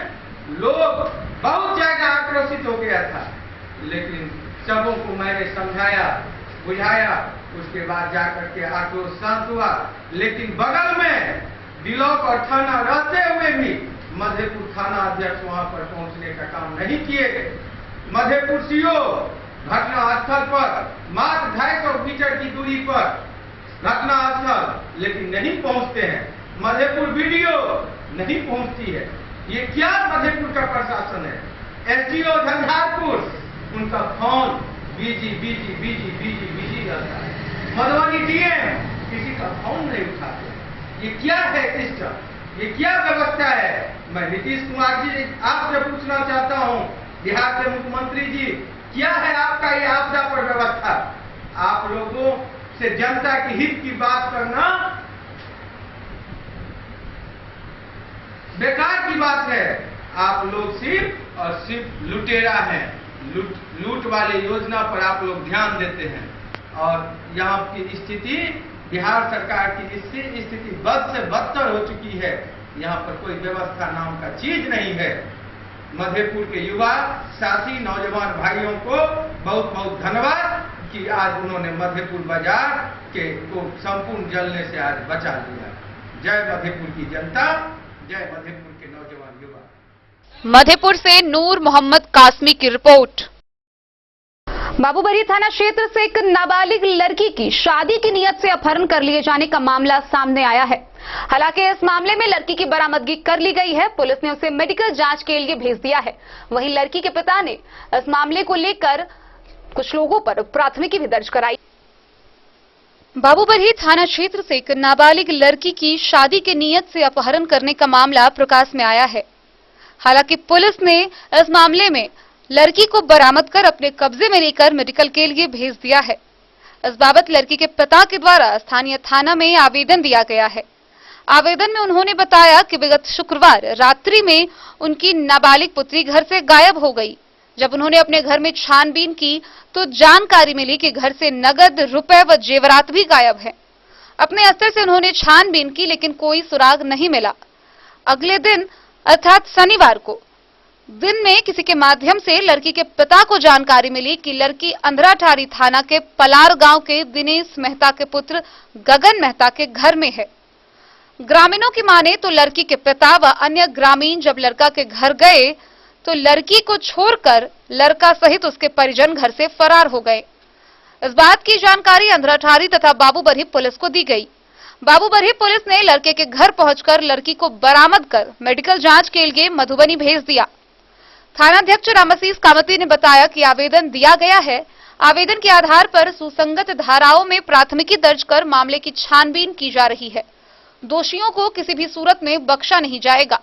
लोग बहुत ज्यादा आक्रोशित हो गया था। लेकिन सबों को मैंने समझाया बुझाया, उसके बाद जाकर के आक्रोश शांत हुआ। लेकिन बगल में ब्लॉक और थाना रहते हुए भी मधेपुर थाना अध्यक्ष वहां पर पहुंचने का काम नहीं किए गए। मधेपुर सीओ घटना स्थल पर मात्र 250 मीटर की दूरी पर घटना स्थल लेकिन नहीं पहुंचते हैं। मधेपुर वीडियो नहीं पहुंचती है। ये क्या मधेपुर का प्रशासन है? एसडीओ झंझारपुर, उनका फोन बिजी रहता है। मधुबनी डीएम किसी का फोन नहीं उठाते। ये क्या है सिस्टम? ये क्या व्यवस्था है? मैं नीतीश कुमार जी आपसे पूछना चाहता हूं, बिहार के मुख्यमंत्री जी, क्या है आपका ये आपदा पर व्यवस्था? आप लोगों से जनता के हित की बात करना बेकार की बात है। आप लोग सिर्फ और सिर्फ लुटेरा हैं। लूट वाले योजना पर आप लोग ध्यान देते हैं और यहाँ की स्थिति, बिहार सरकार की स्थिति बद से बदतर हो चुकी है। यहाँ पर कोई व्यवस्था नाम का चीज नहीं है। मधेपुर के युवा साथी नौजवान भाइयों को बहुत बहुत धन्यवाद कि आज उन्होंने मधेपुर बाजार को संपूर्ण जलने से आज बचा लिया। जय मधेपुर की जनता, जय मधेपुर के नौजवान युवा। मधेपुर से नूर मोहम्मद कासमी की रिपोर्ट। बाबूबरी थाना क्षेत्र से एक नाबालिग लड़की की शादी की नियत से अपहरण कर लिए जाने का मामला सामने आया है। हालांकि इस मामले में लड़की की बरामदगी कर ली गई है। पुलिस ने उसे मेडिकल जांच के लिए भेज दिया है। वहीं लड़की के पिता ने इस मामले को लेकर कुछ लोगों पर प्राथमिकी भी दर्ज कराई। बाबूबरी थाना क्षेत्र से एक नाबालिग लड़की की शादी की नियत से अपहरण करने का मामला प्रकाश में आया है। हालांकि पुलिस ने इस मामले में लड़की को बरामद कर अपने कब्जे में लेकर मेडिकल के लिए भेज दिया है। इस बाबत लड़की के पिता के द्वारा स्थानीय थाना में आवेदन दिया गया है। आवेदन में उन्होंने बताया कि विगत शुक्रवार रात्रि में उनकी नाबालिग पुत्री घर से गायब हो गई। जब उन्होंने अपने घर में छानबीन की तो जानकारी मिली कि घर से नगद, रुपए व जेवरात भी गायब हैं। अपने स्तर से उन्होंने छानबीन की लेकिन कोई सुराग नहीं मिला। अगले दिन अर्थात शनिवार को दिन में किसी के माध्यम से लड़की के पिता को जानकारी मिली कि लड़की अंधराठारी थाना के पलार गांव के दिनेश मेहता के पुत्र गगन मेहता के घर में है। ग्रामीणों की माने तो लड़की के पिता व अन्य ग्रामीण जब लड़का के घर गए तो लड़की को छोड़कर लड़का सहित उसके परिजन घर से फरार हो गए। इस बात की जानकारी अंधराठारी तथा बाबूबरही पुलिस को दी गई। बाबूबरही पुलिस ने लड़के के घर पहुंचकर लड़की को बरामद कर मेडिकल जांच के लिए मधुबनी भेज दिया। थानाध्यक्ष रामाशीष कामती ने बताया कि आवेदन दिया गया है। आवेदन के आधार पर सुसंगत धाराओं में प्राथमिकी दर्ज कर मामले की छानबीन की जा रही है। दोषियों को किसी भी सूरत में बख्शा नहीं जाएगा।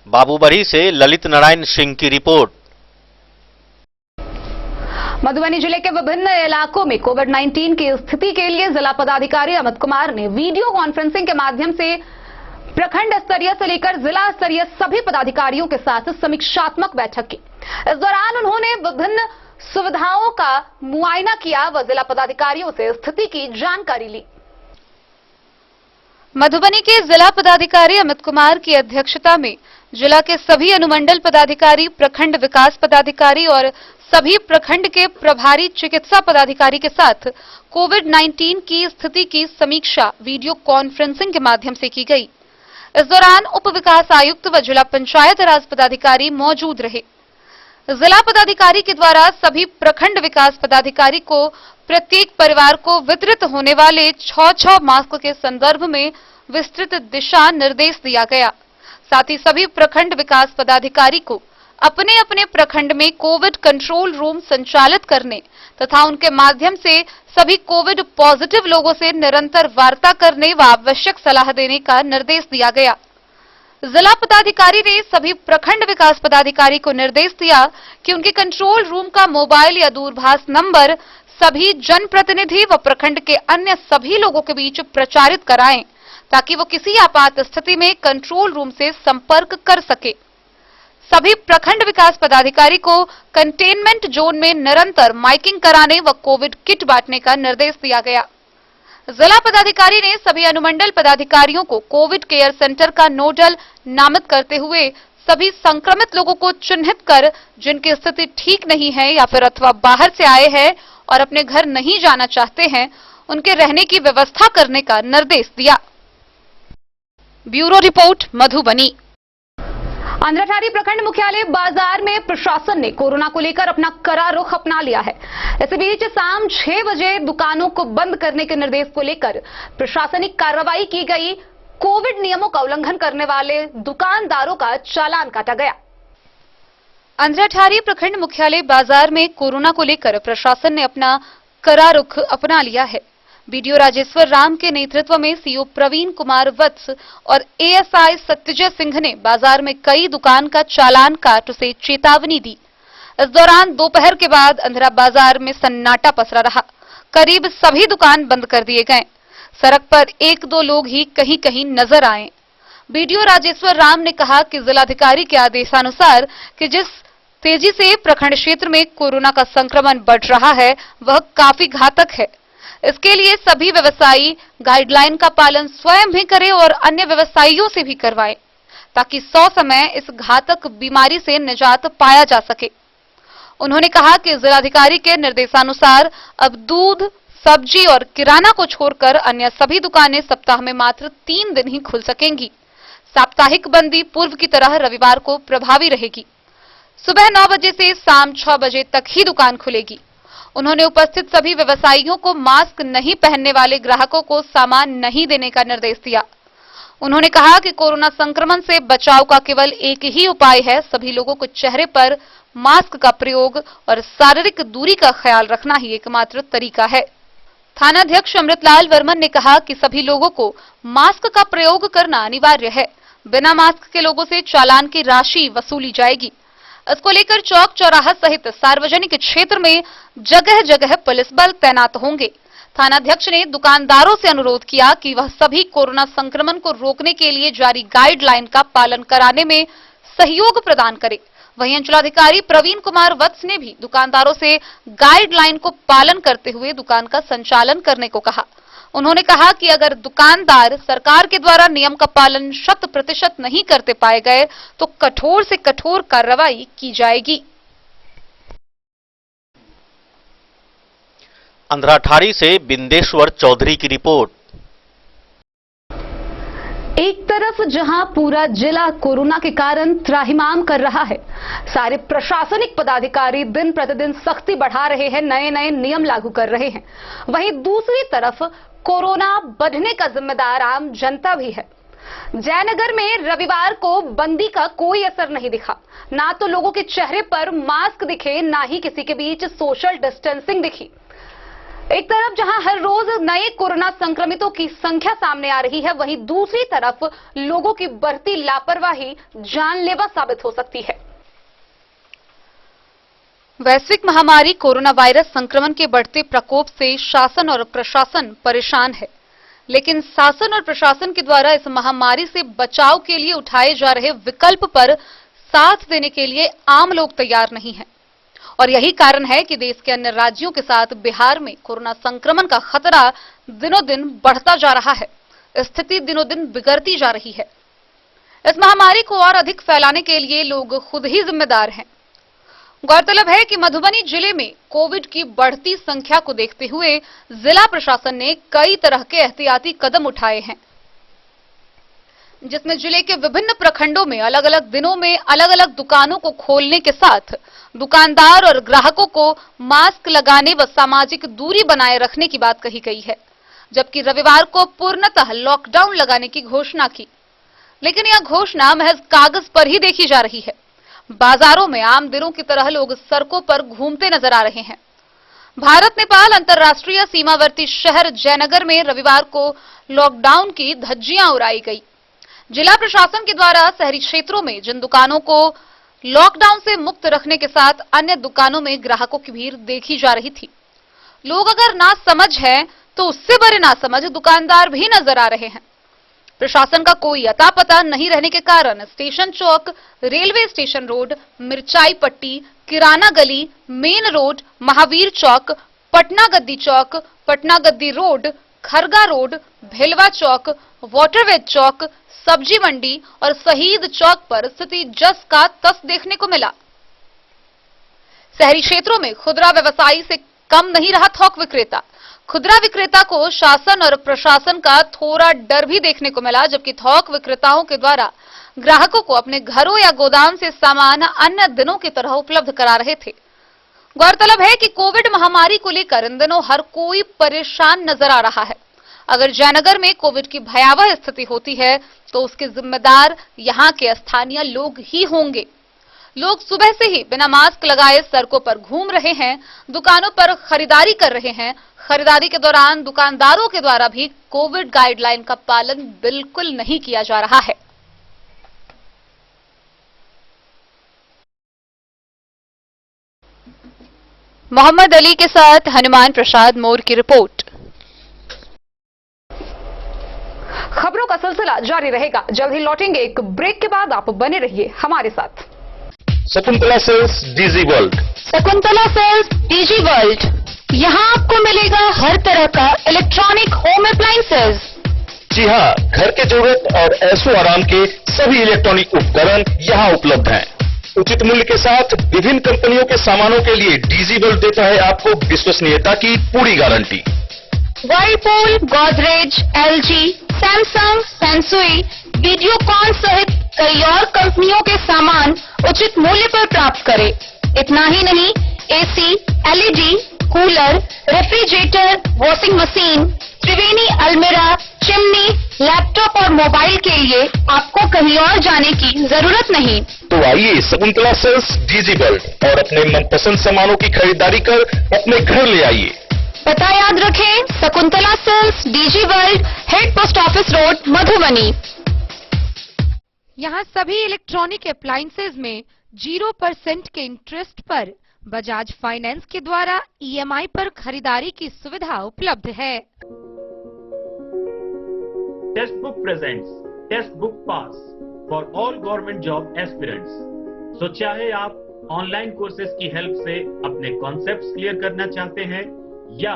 बाबूबरही से ललित नारायण सिंह की रिपोर्ट। मधुबनी जिले के विभिन्न इलाकों में कोविड-19 की स्थिति के लिए जिला पदाधिकारी अमित कुमार ने वीडियो कॉन्फ्रेंसिंग के माध्यम से प्रखंड स्तरीय से लेकर जिला स्तरीय सभी पदाधिकारियों के साथ समीक्षात्मक बैठक की। इस दौरान उन्होंने विभिन्न सुविधाओं का मुआयना किया व जिला पदाधिकारियों से स्थिति की जानकारी ली। मधुबनी के जिला पदाधिकारी अमित कुमार की अध्यक्षता में जिला के सभी अनुमंडल पदाधिकारी, प्रखंड विकास पदाधिकारी और सभी प्रखंड के प्रभारी चिकित्सा पदाधिकारी के साथ कोविड-19 की स्थिति की समीक्षा वीडियो कॉन्फ्रेंसिंग के माध्यम से की गई। इस दौरान उप विकास आयुक्त व जिला पंचायत राज पदाधिकारी मौजूद रहे। जिला पदाधिकारी के द्वारा सभी प्रखंड विकास पदाधिकारी को प्रत्येक परिवार को वितरित होने वाले 6 मास्क के संदर्भ में विस्तृत दिशा निर्देश दिया गया। साथ ही सभी प्रखंड विकास पदाधिकारी को अपने अपने प्रखंड में कोविड कंट्रोल रूम संचालित करने तथा उनके माध्यम से सभी कोविड पॉजिटिव लोगों से निरंतर वार्ता करने व आवश्यक सलाह देने का निर्देश दिया गया। जिला पदाधिकारी ने सभी प्रखंड विकास पदाधिकारी को निर्देश दिया कि उनके कंट्रोल रूम का मोबाइल या दूरभाष नंबर सभी जनप्रतिनिधि व प्रखंड के अन्य सभी लोगों के बीच प्रचारित कराएं ताकि वो किसी आपात स्थिति में कंट्रोल रूम से संपर्क कर सके। सभी प्रखंड विकास पदाधिकारी को कंटेनमेंट जोन में निरंतर माइकिंग कराने व कोविड किट बांटने का निर्देश दिया गया। जिला पदाधिकारी ने सभी अनुमंडल पदाधिकारियों को कोविड केयर सेंटर का नोडल नामित करते हुए सभी संक्रमित लोगों को चिन्हित कर जिनकी स्थिति ठीक नहीं है या फिर अथवा बाहर से आए हैं और अपने घर नहीं जाना चाहते हैं, उनके रहने की व्यवस्था करने का निर्देश दिया। Bureau report, Madhubani. अंधराठारी प्रखंड मुख्यालय बाजार में प्रशासन ने कोरोना को लेकर अपना कड़ा रुख अपना लिया है। इस बीच शाम 6 बजे दुकानों को बंद करने के निर्देश को लेकर प्रशासनिक कार्रवाई की गई। कोविड नियमों का उल्लंघन करने वाले दुकानदारों का चालान काटा गया। अंधराठारी प्रखंड मुख्यालय बाजार में कोरोना को लेकर प्रशासन ने अपना कड़ा रुख अपना लिया है। बीडीओ राजेश्वर राम के नेतृत्व में सीओ प्रवीण कुमार वत्स और एएसआई सत्यजय सिंह ने बाजार में कई दुकान का चालान काट से चेतावनी दी। इस दौरान दोपहर के बाद अंधरा बाजार में सन्नाटा पसरा रहा। करीब सभी दुकान बंद कर दिए गए। सड़क पर 1-2 लोग ही कहीं कहीं नजर आए। बीडीओ राजेश्वर राम ने कहा कि जिलाधिकारी के आदेशानुसार कि जिस तेजी से प्रखंड क्षेत्र में कोरोना का संक्रमण बढ़ रहा है वह काफी घातक है। इसके लिए सभी व्यवसायी गाइडलाइन का पालन स्वयं भी करें और अन्य व्यवसायियों से भी करवाएं ताकि 100 समय इस घातक बीमारी से निजात पाया जा सके। उन्होंने कहा कि जिलाधिकारी के निर्देशानुसार अब दूध, सब्जी और किराना को छोड़कर अन्य सभी दुकानें सप्ताह में मात्र 3 दिन ही खुल सकेंगी। साप्ताहिक बंदी पूर्व की तरह रविवार को प्रभावी रहेगी। सुबह 9 बजे से शाम 6 बजे तक ही दुकान खुलेगी। उन्होंने उपस्थित सभी व्यवसायियों को मास्क नहीं पहनने वाले ग्राहकों को सामान नहीं देने का निर्देश दिया। उन्होंने कहा कि कोरोना संक्रमण से बचाव का केवल एक ही उपाय है, सभी लोगों को चेहरे पर मास्क का प्रयोग और शारीरिक दूरी का ख्याल रखना ही एकमात्र तरीका है। थानाध्यक्ष अमृतलाल वर्मन ने कहा कि सभी लोगों को मास्क का प्रयोग करना अनिवार्य है। बिना मास्क के लोगों से चालान की राशि वसूली जाएगी। इसको लेकर चौक चौराहा सहित सार्वजनिक क्षेत्र में जगह जगह पुलिस बल तैनात होंगे। थानाध्यक्ष ने दुकानदारों से अनुरोध किया कि वह सभी कोरोना संक्रमण को रोकने के लिए जारी गाइडलाइन का पालन कराने में सहयोग प्रदान करें। वहीं अंचलाधिकारी प्रवीण कुमार वत्स ने भी दुकानदारों से गाइडलाइन को पालन करते हुए दुकान का संचालन करने को कहा। उन्होंने कहा कि अगर दुकानदार सरकार के द्वारा नियम का पालन 100% नहीं करते पाए गए तो कठोर से कठोर कार्रवाई की जाएगी। अंधराठारी से बिंदेश्वर चौधरी की रिपोर्ट। एक तरफ तरफ जहां पूरा जिला कोरोना के कारण त्राहिमाम कर रहा है, सारे प्रशासनिक पदाधिकारी दिन प्रतिदिन सख्ती बढ़ा रहे हैं, नए नए नियम लागू कर रहे हैं, वहीं दूसरी तरफ कोरोना बढ़ने का जिम्मेदार आम जनता भी है। जयनगर में रविवार को बंदी का कोई असर नहीं दिखा, ना तो लोगों के चेहरे पर मास्क दिखे, ना ही किसी के बीच सोशल डिस्टेंसिंग दिखी। एक तरफ जहां हर रोज नए कोरोना संक्रमितों की संख्या सामने आ रही है, वहीं दूसरी तरफ लोगों की बढ़ती लापरवाही जानलेवा साबित हो सकती है। वैश्विक महामारी कोरोना वायरस संक्रमण के बढ़ते प्रकोप से शासन और प्रशासन परेशान है, लेकिन शासन और प्रशासन के द्वारा इस महामारी से बचाव के लिए उठाए जा रहे विकल्प पर साथ देने के लिए आम लोग तैयार नहीं हैं। और यही कारण है कि देश के अन्य राज्यों के साथ बिहार में कोरोना संक्रमण का खतरा दिनों दिन बढ़ता जा रहा है, स्थिति दिनों दिन बिगड़ती जा रही है। इस महामारी को और अधिक फैलाने के लिए लोग खुद ही जिम्मेदार हैं। गौरतलब है कि मधुबनी जिले में कोविड की बढ़ती संख्या को देखते हुए जिला प्रशासन ने कई तरह के एहतियाती कदम उठाए हैं, जिसमें जिले के विभिन्न प्रखंडों में अलग अलग दिनों में अलग अलग दुकानों को खोलने के साथ दुकानदार और ग्राहकों को मास्क लगाने व सामाजिक दूरी बनाए रखने की बात कही गई है, जबकि रविवार को पूर्णतः लॉकडाउन लगाने की घोषणा की। लेकिन यह घोषणा महज कागज पर ही देखी जा रही है। बाजारों में आम दिनों की तरह लोग सड़कों पर घूमते नजर आ रहे हैं। भारत नेपाल अंतर्राष्ट्रीय सीमावर्ती शहर जयनगर में रविवार को लॉकडाउन की धज्जियां उड़ाई गई। जिला प्रशासन के द्वारा शहरी क्षेत्रों में जिन दुकानों को लॉकडाउन से मुक्त रखने के साथ अन्य दुकानों में ग्राहकों की भीड़ देखी जा रही थी। लोग अगर ना समझ है तो उससे बड़े ना समझ दुकानदार भी नजर आ रहे हैं। प्रशासन का कोई अता पता नहीं रहने के कारण स्टेशन चौक, रेलवे स्टेशन रोड, मिर्चाई पट्टी, किराना गली, मेन रोड, महावीर चौक, पटना गद्दी चौक, पटना गद्दी रोड, खरगा रोड, भेलवा चौक, वाटरवे चौक, सब्जी मंडी और शहीद चौक पर स्थिति जस का तस देखने को मिला। शहरी क्षेत्रों में खुदरा व्यवसायी से कम नहीं रहा थोक विक्रेता। खुदरा विक्रेता को शासन और प्रशासन का थोड़ा डर भी देखने को मिला, जबकि थोक विक्रेताओं के द्वारा ग्राहकों को अपने घरों या गोदाम से सामान अन्य दिनों की तरह उपलब्ध करा रहे थे। गौरतलब है कि कोविड महामारी को लेकर इन दिनों हर कोई परेशान नजर आ रहा है। अगर जयनगर में कोविड की भयावह स्थिति होती है तो उसके जिम्मेदार यहाँ के स्थानीय लोग ही होंगे। लोग सुबह से ही बिना मास्क लगाए सड़कों पर घूम रहे हैं, दुकानों पर खरीदारी कर रहे हैं। खरीदारी के दौरान दुकानदारों के द्वारा भी कोविड गाइडलाइन का पालन बिल्कुल नहीं किया जा रहा है। मोहम्मद अली के साथ हनुमान प्रसाद मोर की रिपोर्ट। खबरों का सिलसिला जारी रहेगा, जल्द ही लौटेंगे एक ब्रेक के बाद। आप बने रहिए हमारे साथ। Shakuntala sales DG world. Shakuntala sales DG world, यहाँ आपको मिलेगा हर तरह का इलेक्ट्रॉनिक होम अप्लायंसेज। जी हाँ, घर के जरूरत और ऐशो आराम के सभी इलेक्ट्रॉनिक उपकरण यहाँ उपलब्ध हैं। उचित मूल्य के साथ विभिन्न कंपनियों के सामानों के लिए डीजी वर्ल्ड देता है आपको विश्वसनीयता की पूरी guarantee. Whirlpool, Godrej, LG, Samsung, Sansui, Videocon सहित कई और कंपनियों के सामान उचित मूल्य पर प्राप्त करें। इतना ही नहीं, AC, LED, cooler, refrigerator, washing machine, Triveni अलमीरा, चिमनी, लैपटॉप और मोबाइल के लिए आपको कहीं और जाने की जरूरत नहीं। तो आइए शकुंतला सेल्स डीजी वर्ल्ड और अपने मनपसंद सामानों की खरीदारी कर अपने घर ले आइए। पता याद रखें, Shakuntala sales DG world, head post office road, Madhubani. यहाँ सभी इलेक्ट्रॉनिक अप्लायंसेज में 0% के इंटरेस्ट पर बजाज फाइनेंस के द्वारा ईएमआई पर खरीदारी की सुविधा उपलब्ध है। Testbook presents Testbook pass for all government job aspirants. तो चाहे आप ऑनलाइन कोर्सेज की हेल्प से अपने कॉन्सेप्ट्स क्लियर करना चाहते हैं या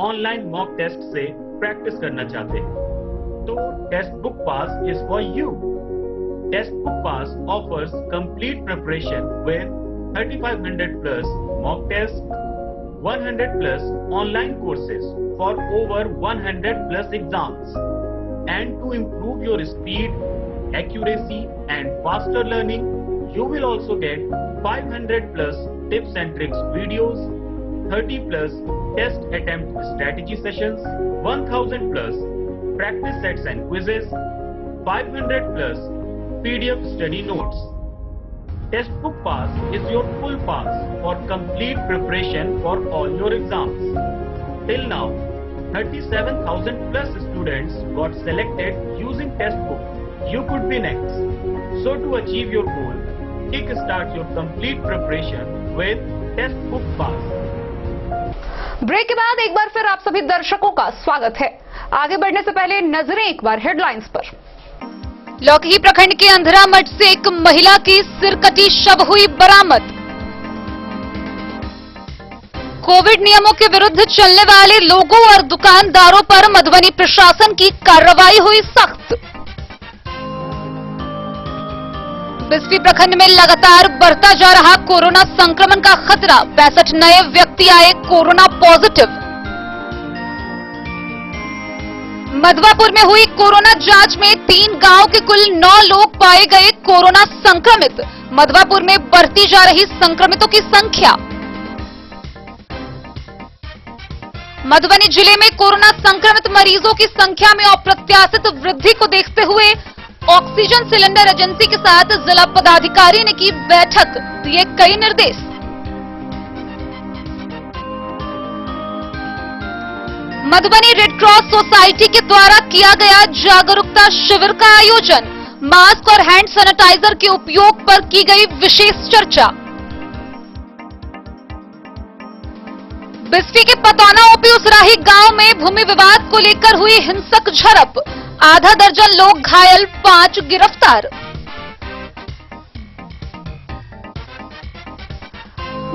ऑनलाइन मॉक टेस्ट से प्रैक्टिस करना चाहते हैं, तो Testbook pass is for you. Testbook pass offers complete preparation with 3500 plus mock tests, 100 plus online courses for over 100 plus exams. and to improve your speed, accuracy and faster learning, you will also get 500 plus tips and tricks videos, 30 plus test attempt strategy sessions, 1000 plus practice sets and quizzes, 500 plus PDF study notes. Textbook Pass is your full pass for complete preparation for all your exams. Till now, 37,000 plus students got selected using Textbook. You could be next. So to achieve your goal, kickstart your complete preparation with Textbook Pass. Break के बाद एक बार फिर आप सभी दर्शकों का स्वागत है। आगे बढ़ने से पहले नजरें एक बार हेडलाइंस पर। लौकही प्रखंड के अंधरा मठ से एक महिला की सिरकटी शव हुई बरामद। कोविड नियमों के विरुद्ध चलने वाले लोगों और दुकानदारों पर मधुबनी प्रशासन की कार्रवाई हुई सख्त। बिस्फी प्रखंड में लगातार बढ़ता जा रहा कोरोना संक्रमण का खतरा, 65 नए व्यक्ति आए कोरोना पॉजिटिव। मधवापुर में हुई कोरोना जांच में 3 गांव के कुल 9 लोग पाए गए कोरोना संक्रमित। मधवापुर में बढ़ती जा रही संक्रमितों की संख्या। मधुबनी जिले में कोरोना संक्रमित मरीजों की संख्या में अप्रत्याशित वृद्धि को देखते हुए ऑक्सीजन सिलेंडर एजेंसी के साथ जिला पदाधिकारी ने की बैठक, दिए कई निर्देश। मधुबनी रेड क्रॉस सोसाइटी के द्वारा किया गया जागरूकता शिविर का आयोजन। मास्क और हैंड सैनिटाइजर के उपयोग पर की गई विशेष चर्चा। बिस्फी के पतौना ओपी उसराही गांव में भूमि विवाद को लेकर हुई हिंसक झड़प, आधा दर्जन लोग घायल, 5 गिरफ्तार।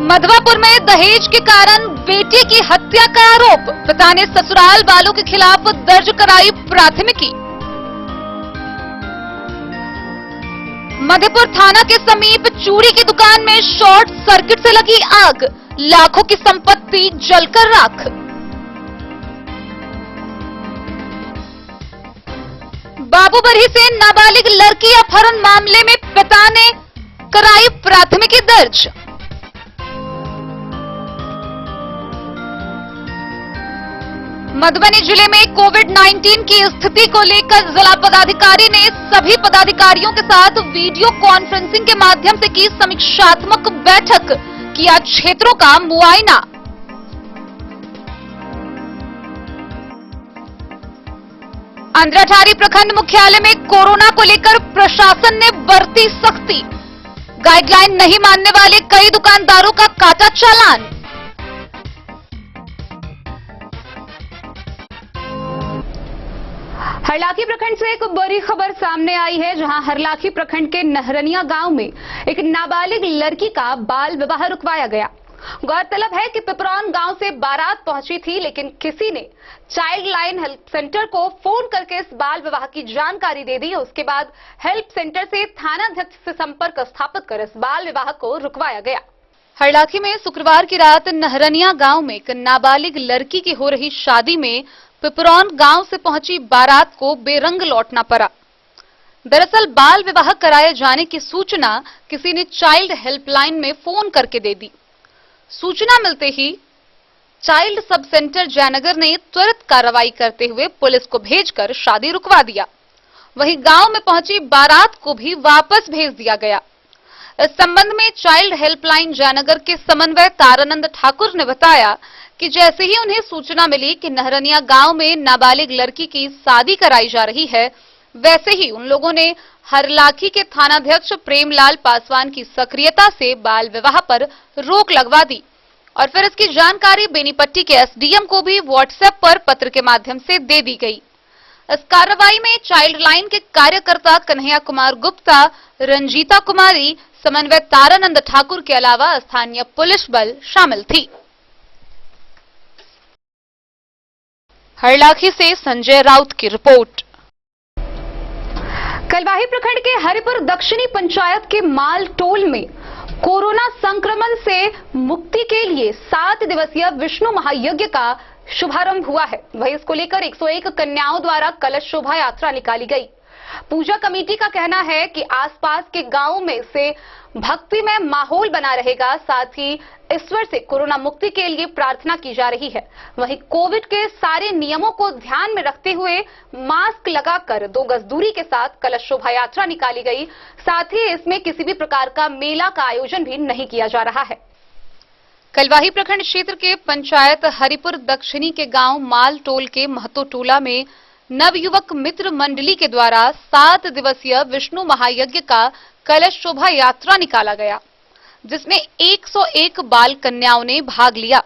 मधवापुर में दहेज के कारण बेटी की हत्या का आरोप, पिता ने ससुराल वालों के खिलाफ दर्ज कराई प्राथमिकी। मधेपुर थाना के समीप चूड़ी की दुकान में शॉर्ट सर्किट से लगी आग, लाखों की संपत्ति जलकर राख। बाबूबरही से नाबालिग लड़की अपहरण मामले में पिता ने कराई प्राथमिकी दर्ज। मधुबनी जिले में कोविड-19 की स्थिति को लेकर जिला पदाधिकारी ने सभी पदाधिकारियों के साथ वीडियो कॉन्फ्रेंसिंग के माध्यम से की समीक्षात्मक बैठक, किया क्षेत्रों का मुआयना। अंधराठारी प्रखंड मुख्यालय में कोरोना को लेकर प्रशासन ने बरती सख्ती, गाइडलाइन नहीं मानने वाले कई दुकानदारों का काटा चालान। हरलाखी प्रखंड से एक बड़ी खबर सामने आई है, जहां हरलाखी प्रखंड के नहरनिया गांव में एक नाबालिग लड़की का बाल विवाह रुकवाया गया। गौरतलब है कि पिपरौन गांव से बारात पहुंची थी, लेकिन किसी ने चाइल्ड लाइन हेल्प सेंटर को फोन करके इस बाल विवाह की जानकारी दे दी। उसके बाद हेल्प सेंटर से थानाध्यक्ष से संपर्क स्थापित कर इस बाल विवाह को रुकवाया गया। हरलाखी में शुक्रवार की रात नहरनिया गांव में एक नाबालिग लड़की की हो रही शादी में पिपरौन गांव से पहुंची बारात को बेरंग लौटना पड़ा। दरअसल बाल विवाह कराए जाने की सूचना किसी ने चाइल्ड हेल्पलाइन में फोन करके दे दी। सूचना मिलते ही चाइल्ड सब सेंटर जयनगर ने त्वरित कार्रवाई करते हुए पुलिस को भेजकर शादी रुकवा दिया। वहीं गांव में पहुंची बारात को भी वापस भेज दिया गया। इस संबंध में चाइल्ड हेल्पलाइन जयनगर के समन्वय तारानंद ठाकुर ने बताया कि जैसे ही उन्हें सूचना मिली कि नहरनिया गांव में नाबालिग लड़की की शादी कराई जा रही है, वैसे ही उन लोगों ने हरलाखी के थानाध्यक्ष प्रेमलाल पासवान की सक्रियता से बाल विवाह पर रोक लगवा दी और फिर इसकी जानकारी बेनीपट्टी के एसडीएम को भी व्हाट्सएप पर पत्र के माध्यम से दे दी गई। इस कार्रवाई में चाइल्ड लाइन के कार्यकर्ता कन्हैया कुमार गुप्ता, रंजीता कुमारी, समन्वय तारानंद ठाकुर के अलावा स्थानीय पुलिस बल शामिल थी। हरलाखी से संजय राउत की रिपोर्ट। कलवाही प्रखंड के हरिपुर दक्षिणी पंचायत के माल टोल में कोरोना संक्रमण से मुक्ति के लिए 7 दिवसीय विष्णु महायज्ञ का शुभारंभ हुआ है। वहीं इसको लेकर 101 कन्याओं द्वारा कलश शोभा यात्रा निकाली गई। पूजा कमेटी का कहना है कि आसपास के गांवों में से भक्ति में माहौल बना रहेगा। साथ ही ईश्वर से कोरोना मुक्ति के लिए प्रार्थना की जा रही है। वहीं कोविड के सारे नियमों को ध्यान में रखते हुए मास्क लगाकर 2 गज दूरी के साथ कलश शोभा यात्रा निकाली गई। साथ ही इसमें किसी भी प्रकार का मेला का आयोजन भी नहीं किया जा रहा है। कलवाही प्रखंड क्षेत्र के पंचायत हरिपुर दक्षिणी के गांव मालटोल के महतो टोला में नवयुवक मित्र मंडली के द्वारा 7 दिवसीय विष्णु महायज्ञ का कलश शोभा यात्रा निकाला गया, जिसमें 101 बाल कन्याओं ने भाग लिया।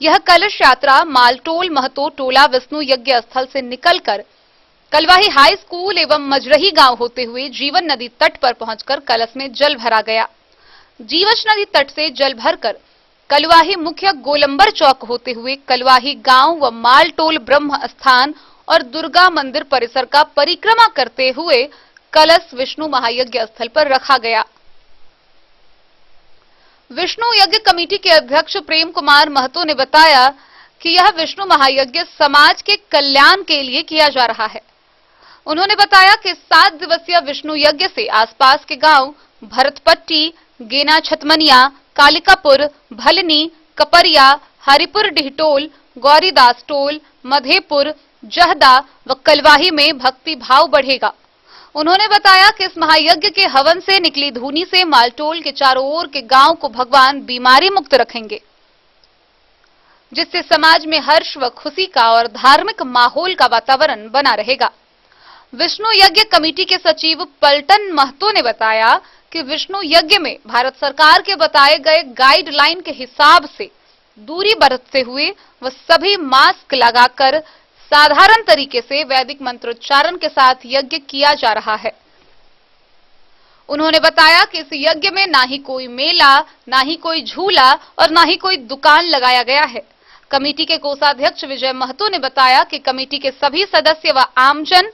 यह कलश यात्रा मालटोल महतो टोला विष्णु यज्ञ स्थल से निकलकर कलवाही हाई स्कूल एवं मजरही गांव होते हुए जीवन नदी तट पर पहुंचकर कलश में जल भरा गया। जीवछ नदी तट से जल भरकर कलवाही मुख्य गोलंबर चौक होते हुए कलवाही गांव व मालटोल ब्रह्म स्थान और दुर्गा मंदिर परिसर का परिक्रमा करते हुए कलश विष्णु महायज्ञ स्थल पर रखा गया। विष्णु यज्ञ कमेटी के अध्यक्ष प्रेम कुमार महतो ने बताया कि यह विष्णु महायज्ञ समाज के कल्याण के लिए किया जा रहा है। उन्होंने बताया कि 7 दिवसीय विष्णु यज्ञ से आसपास के गांव भरतपट्टी, गेना छतमनिया, कालिकापुर, भलनी, कपरिया, हरिपुर डिहटोल, गौरीदास टोल, मधेपुर, जहदा व कलवाही में भक्ति भाव बढ़ेगा। उन्होंने बताया कि इस महायज्ञ के हवन से निकली धूनी से मालटोल के चारों ओर के गांव को भगवान बीमारी मुक्त रखेंगे, जिससे समाज में हर्ष व खुशी का और धार्मिक माहौल का वातावरण बना रहेगा। विष्णु यज्ञ कमेटी के सचिव पलटन महतो ने बताया कि विष्णु यज्ञ में भारत सरकार के बताए गए गाइडलाइन के हिसाब से दूरी बरतते हुए व सभी मास्क लगाकर साधारण तरीके से वैदिक मंत्रोच्चारण के साथ यज्ञ किया जा रहा है। उन्होंने बताया कि इस यज्ञ में ना ही कोई मेला, ना ही कोई झूला और ना ही कोई दुकान लगाया गया है। कमेटी के कोषाध्यक्ष विजय महतो ने बताया कि कमेटी के सभी सदस्य व आमजन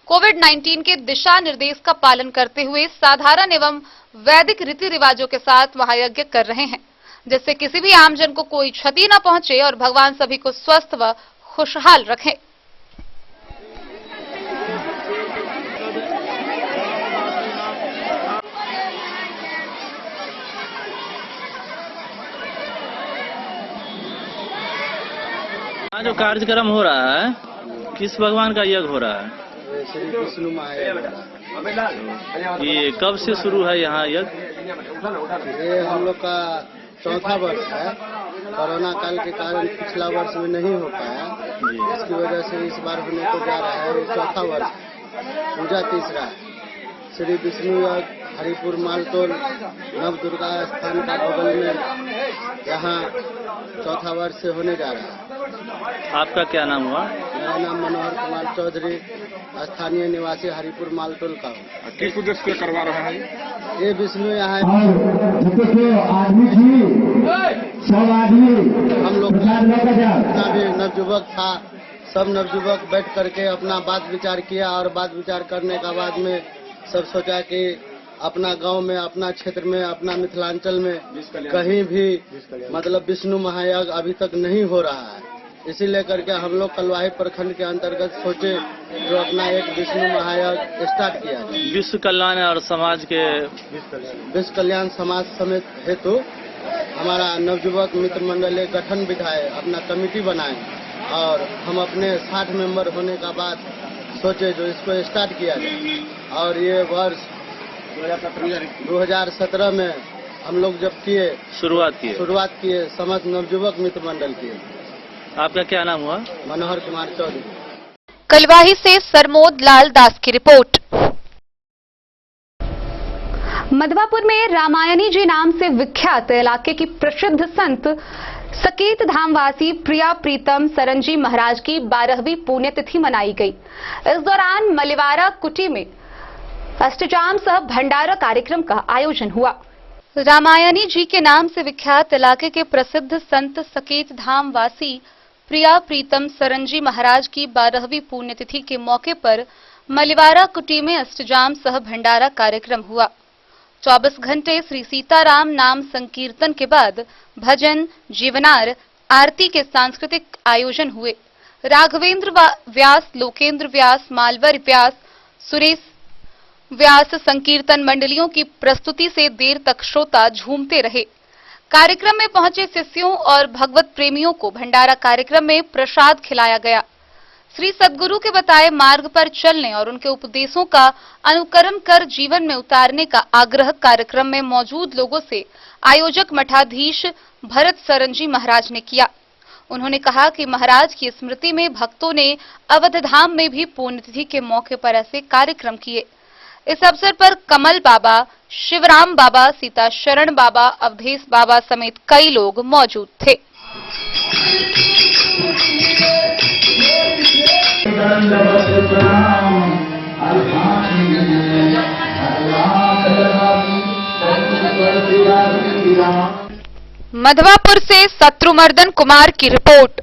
कोविड-19 के दिशा निर्देश का पालन करते हुए साधारण एवं वैदिक रीति रिवाजों के साथ महायज्ञ कर रहे हैं, जिससे किसी भी आमजन को कोई क्षति न पहुंचे और भगवान सभी को स्वस्थ व खुशहाल रखें। जो कार्यक्रम हो रहा है, किस भगवान का यज्ञ हो रहा है? श्री विष्णु महायज्ञ। ये कब से शुरू है यहाँ यज्ञ? ये हम लोग का 4था वर्ष है। कोरोना काल के कारण पिछला वर्ष में नहीं हो पाया, इसकी वजह से इस बार होने को जा रहा है। 4था वर्ष, पूजा 3रा है। श्री विष्णु यज्ञ हरिपुर मालटोल नव दुर्गा स्थान का बगल में यहाँ 4था वर्ष से होने जा रहा है। आपका क्या नाम हुआ? मेरा नाम मनोहर कुमार चौधरी, स्थानीय निवासी हरिपुर मालटोल का हूँ। किस उद्देश्य से करवा रहा है ये विष्णु यहाँ हम लोग जितना भी नवयुवक था, सब नवयुवक बैठ करके अपना बात विचार किया और बात विचार करने का बाद में सब सोचा कि अपना गांव में, अपना क्षेत्र में, अपना मिथिलांचल में कहीं भी मतलब विष्णु महायज्ञ अभी तक नहीं हो रहा है। इसीलिए करके हम लोग कलवाही प्रखंड के अंतर्गत सोचे जो अपना एक विष्णु महायज्ञ स्टार्ट किया। विश्व कल्याण और समाज के विश्व कल्याण समाज समेत हेतु हमारा नवयुवक मित्र मंडल एक गठन बिठाए, अपना कमेटी बनाए और हम अपने 60 मेंबर होने का बाद सोचे जो इसको स्टार्ट किया जाए। और ये वर्ष 2017 में हम लोग जब शुरुआत किए समस्त नवयुवक मित्र मंडल किए। आपका क्या नाम हुआ? मनोहर कुमार चौधरी। कलवाही से सरमोद लाल दास की रिपोर्ट। मधवापुर में रामायणी जी नाम से विख्यात इलाके की प्रसिद्ध संत सकेत धामवासी प्रिया प्रीतम सरनजी महाराज की 12वीं पुण्यतिथि मनाई गई। इस दौरान मलिवारा कुटी में अष्टजाम सह भंडारा कार्यक्रम का आयोजन हुआ। रामायणी जी के नाम से विख्यात इलाके के प्रसिद्ध संत सकेत धाम वासी प्रिया प्रीतम सरनजी महाराज की 12वीं पुण्यतिथि के मौके पर मलिवारा कुटी में अष्टजाम सह भंडारा कार्यक्रम हुआ। 24 घंटे श्री सीताराम नाम संकीर्तन के बाद भजन, जीवनार, आरती के सांस्कृतिक आयोजन हुए। राघवेंद्र व्यास, लोकेंद्र व्यास, मालवर व्यास, सुरेश व्यास संकीर्तन मंडलियों की प्रस्तुति से देर तक श्रोता झूमते रहे। कार्यक्रम में पहुंचे शिष्यों और भगवत प्रेमियों को भंडारा कार्यक्रम में प्रसाद खिलाया गया। श्री सद्गुरु के बताए मार्ग पर चलने और उनके उपदेशों का अनुकरण कर जीवन में उतारने का आग्रह कार्यक्रम में मौजूद लोगों से आयोजक मठाधीश भरत सरनजी महाराज ने किया। उन्होंने कहा कि महाराज की स्मृति में भक्तों ने अवध धाम में भी पुण्यतिथि के मौके पर ऐसे कार्यक्रम किए। इस अवसर पर कमल बाबा, शिवराम बाबा, सीता शरण बाबा, अवधेश बाबा समेत कई लोग मौजूद थे। मधवापुर से शत्रुमर्दन कुमार की रिपोर्ट।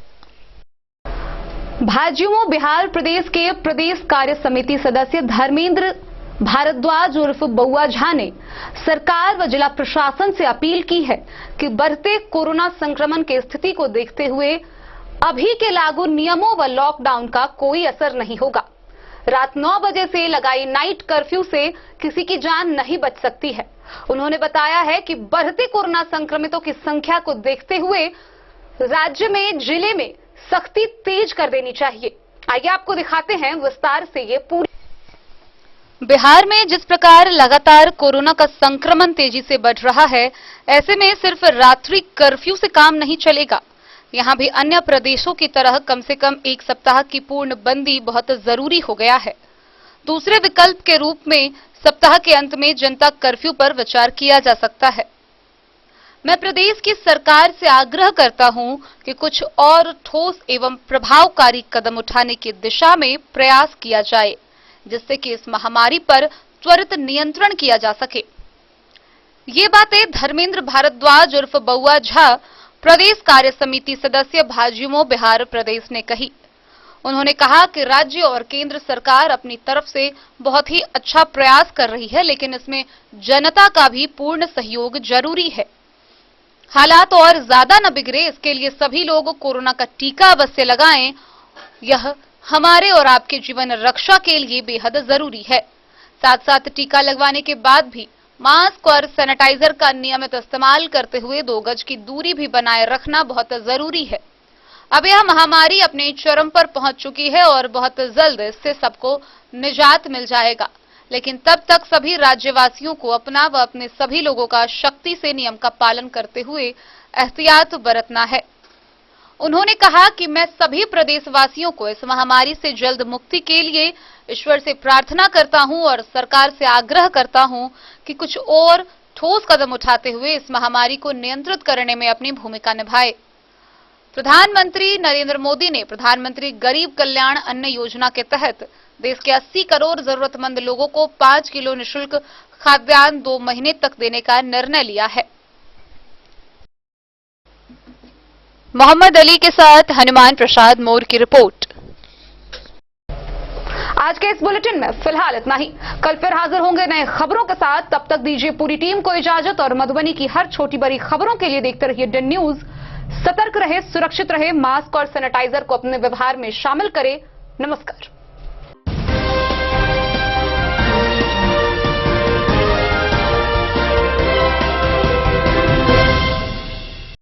भाजयुमो बिहार प्रदेश के प्रदेश कार्य समिति सदस्य धर्मेंद्र भारद्वाज उर्फ बउआ झा ने सरकार व जिला प्रशासन से अपील की है कि बढ़ते कोरोना संक्रमण की स्थिति को देखते हुए अभी के लागू नियमों व लॉकडाउन का कोई असर नहीं होगा। रात 9 बजे से लगाई नाइट कर्फ्यू से किसी की जान नहीं बच सकती है। उन्होंने बताया है कि बढ़ते कोरोना संक्रमितों की संख्या को देखते हुए राज्य में, जिले में सख्ती तेज कर देनी चाहिए। आइए आपको दिखाते हैं विस्तार से ये पूरी। बिहार में जिस प्रकार लगातार कोरोना का संक्रमण तेजी से बढ़ रहा है, ऐसे में सिर्फ रात्रि कर्फ्यू से काम नहीं चलेगा। यहाँ भी अन्य प्रदेशों की तरह कम से कम 1 सप्ताह की पूर्ण बंदी बहुत जरूरी हो गया है। दूसरे विकल्प के रूप में सप्ताह के अंत में जनता कर्फ्यू पर विचार किया जा सकता है। मैं प्रदेश की सरकार से आग्रह करता हूं कि कुछ और ठोस एवं प्रभावकारी कदम उठाने की दिशा में प्रयास किया जाए, जिससे कि इस महामारी पर त्वरित नियंत्रण किया जा सके। ये बातें धर्मेंद्र भारद्वाज उर्फ बउआ झा, प्रदेश कार्य समिति सदस्य भाजयुमो बिहार प्रदेश ने कही। उन्होंने कहा कि राज्य और केंद्र सरकार अपनी तरफ से बहुत ही अच्छा प्रयास कर रही है, लेकिन इसमें जनता का भी पूर्ण सहयोग जरूरी है। हालात और ज्यादा न बिगड़े, इसके लिए सभी लोग कोरोना का टीका अवश्य लगाएं। यह हमारे और आपके जीवन रक्षा के लिए बेहद जरूरी है। साथ साथ टीका लगवाने के बाद भी मास्क और सैनिटाइजर का नियमित इस्तेमाल करते हुए 2 गज की दूरी भी बनाए रखना बहुत जरूरी है। अब यह महामारी अपने चरम पर पहुंच चुकी है और बहुत जल्द इससे सबको निजात मिल जाएगा, लेकिन तब तक सभी राज्यवासियों को अपना व अपने सभी लोगों का सख्ती से नियम का पालन करते हुए एहतियात बरतना है। उन्होंने कहा कि मैं सभी प्रदेशवासियों को इस महामारी से जल्द मुक्ति के लिए ईश्वर से प्रार्थना करता हूं और सरकार से आग्रह करता हूं कि कुछ और ठोस कदम उठाते हुए इस महामारी को नियंत्रित करने में अपनी भूमिका निभाए। प्रधानमंत्री नरेंद्र मोदी ने प्रधानमंत्री गरीब कल्याण अन्न योजना के तहत देश के 80 करोड़ जरूरतमंद लोगों को 5 किलो निःशुल्क खाद्यान्न 2 महीने तक देने का निर्णय लिया है। मोहम्मद अली के साथ हनुमान प्रसाद मोर की रिपोर्ट। आज के इस बुलेटिन में फिलहाल इतना ही। कल फिर हाजिर होंगे नए खबरों के साथ। तब तक दीजिए पूरी टीम को इजाजत और मधुबनी की हर छोटी बड़ी खबरों के लिए देखते रहिए डन न्यूज। सतर्क रहे, सुरक्षित रहे, मास्क और सैनिटाइजर को अपने व्यवहार में शामिल करें। नमस्कार।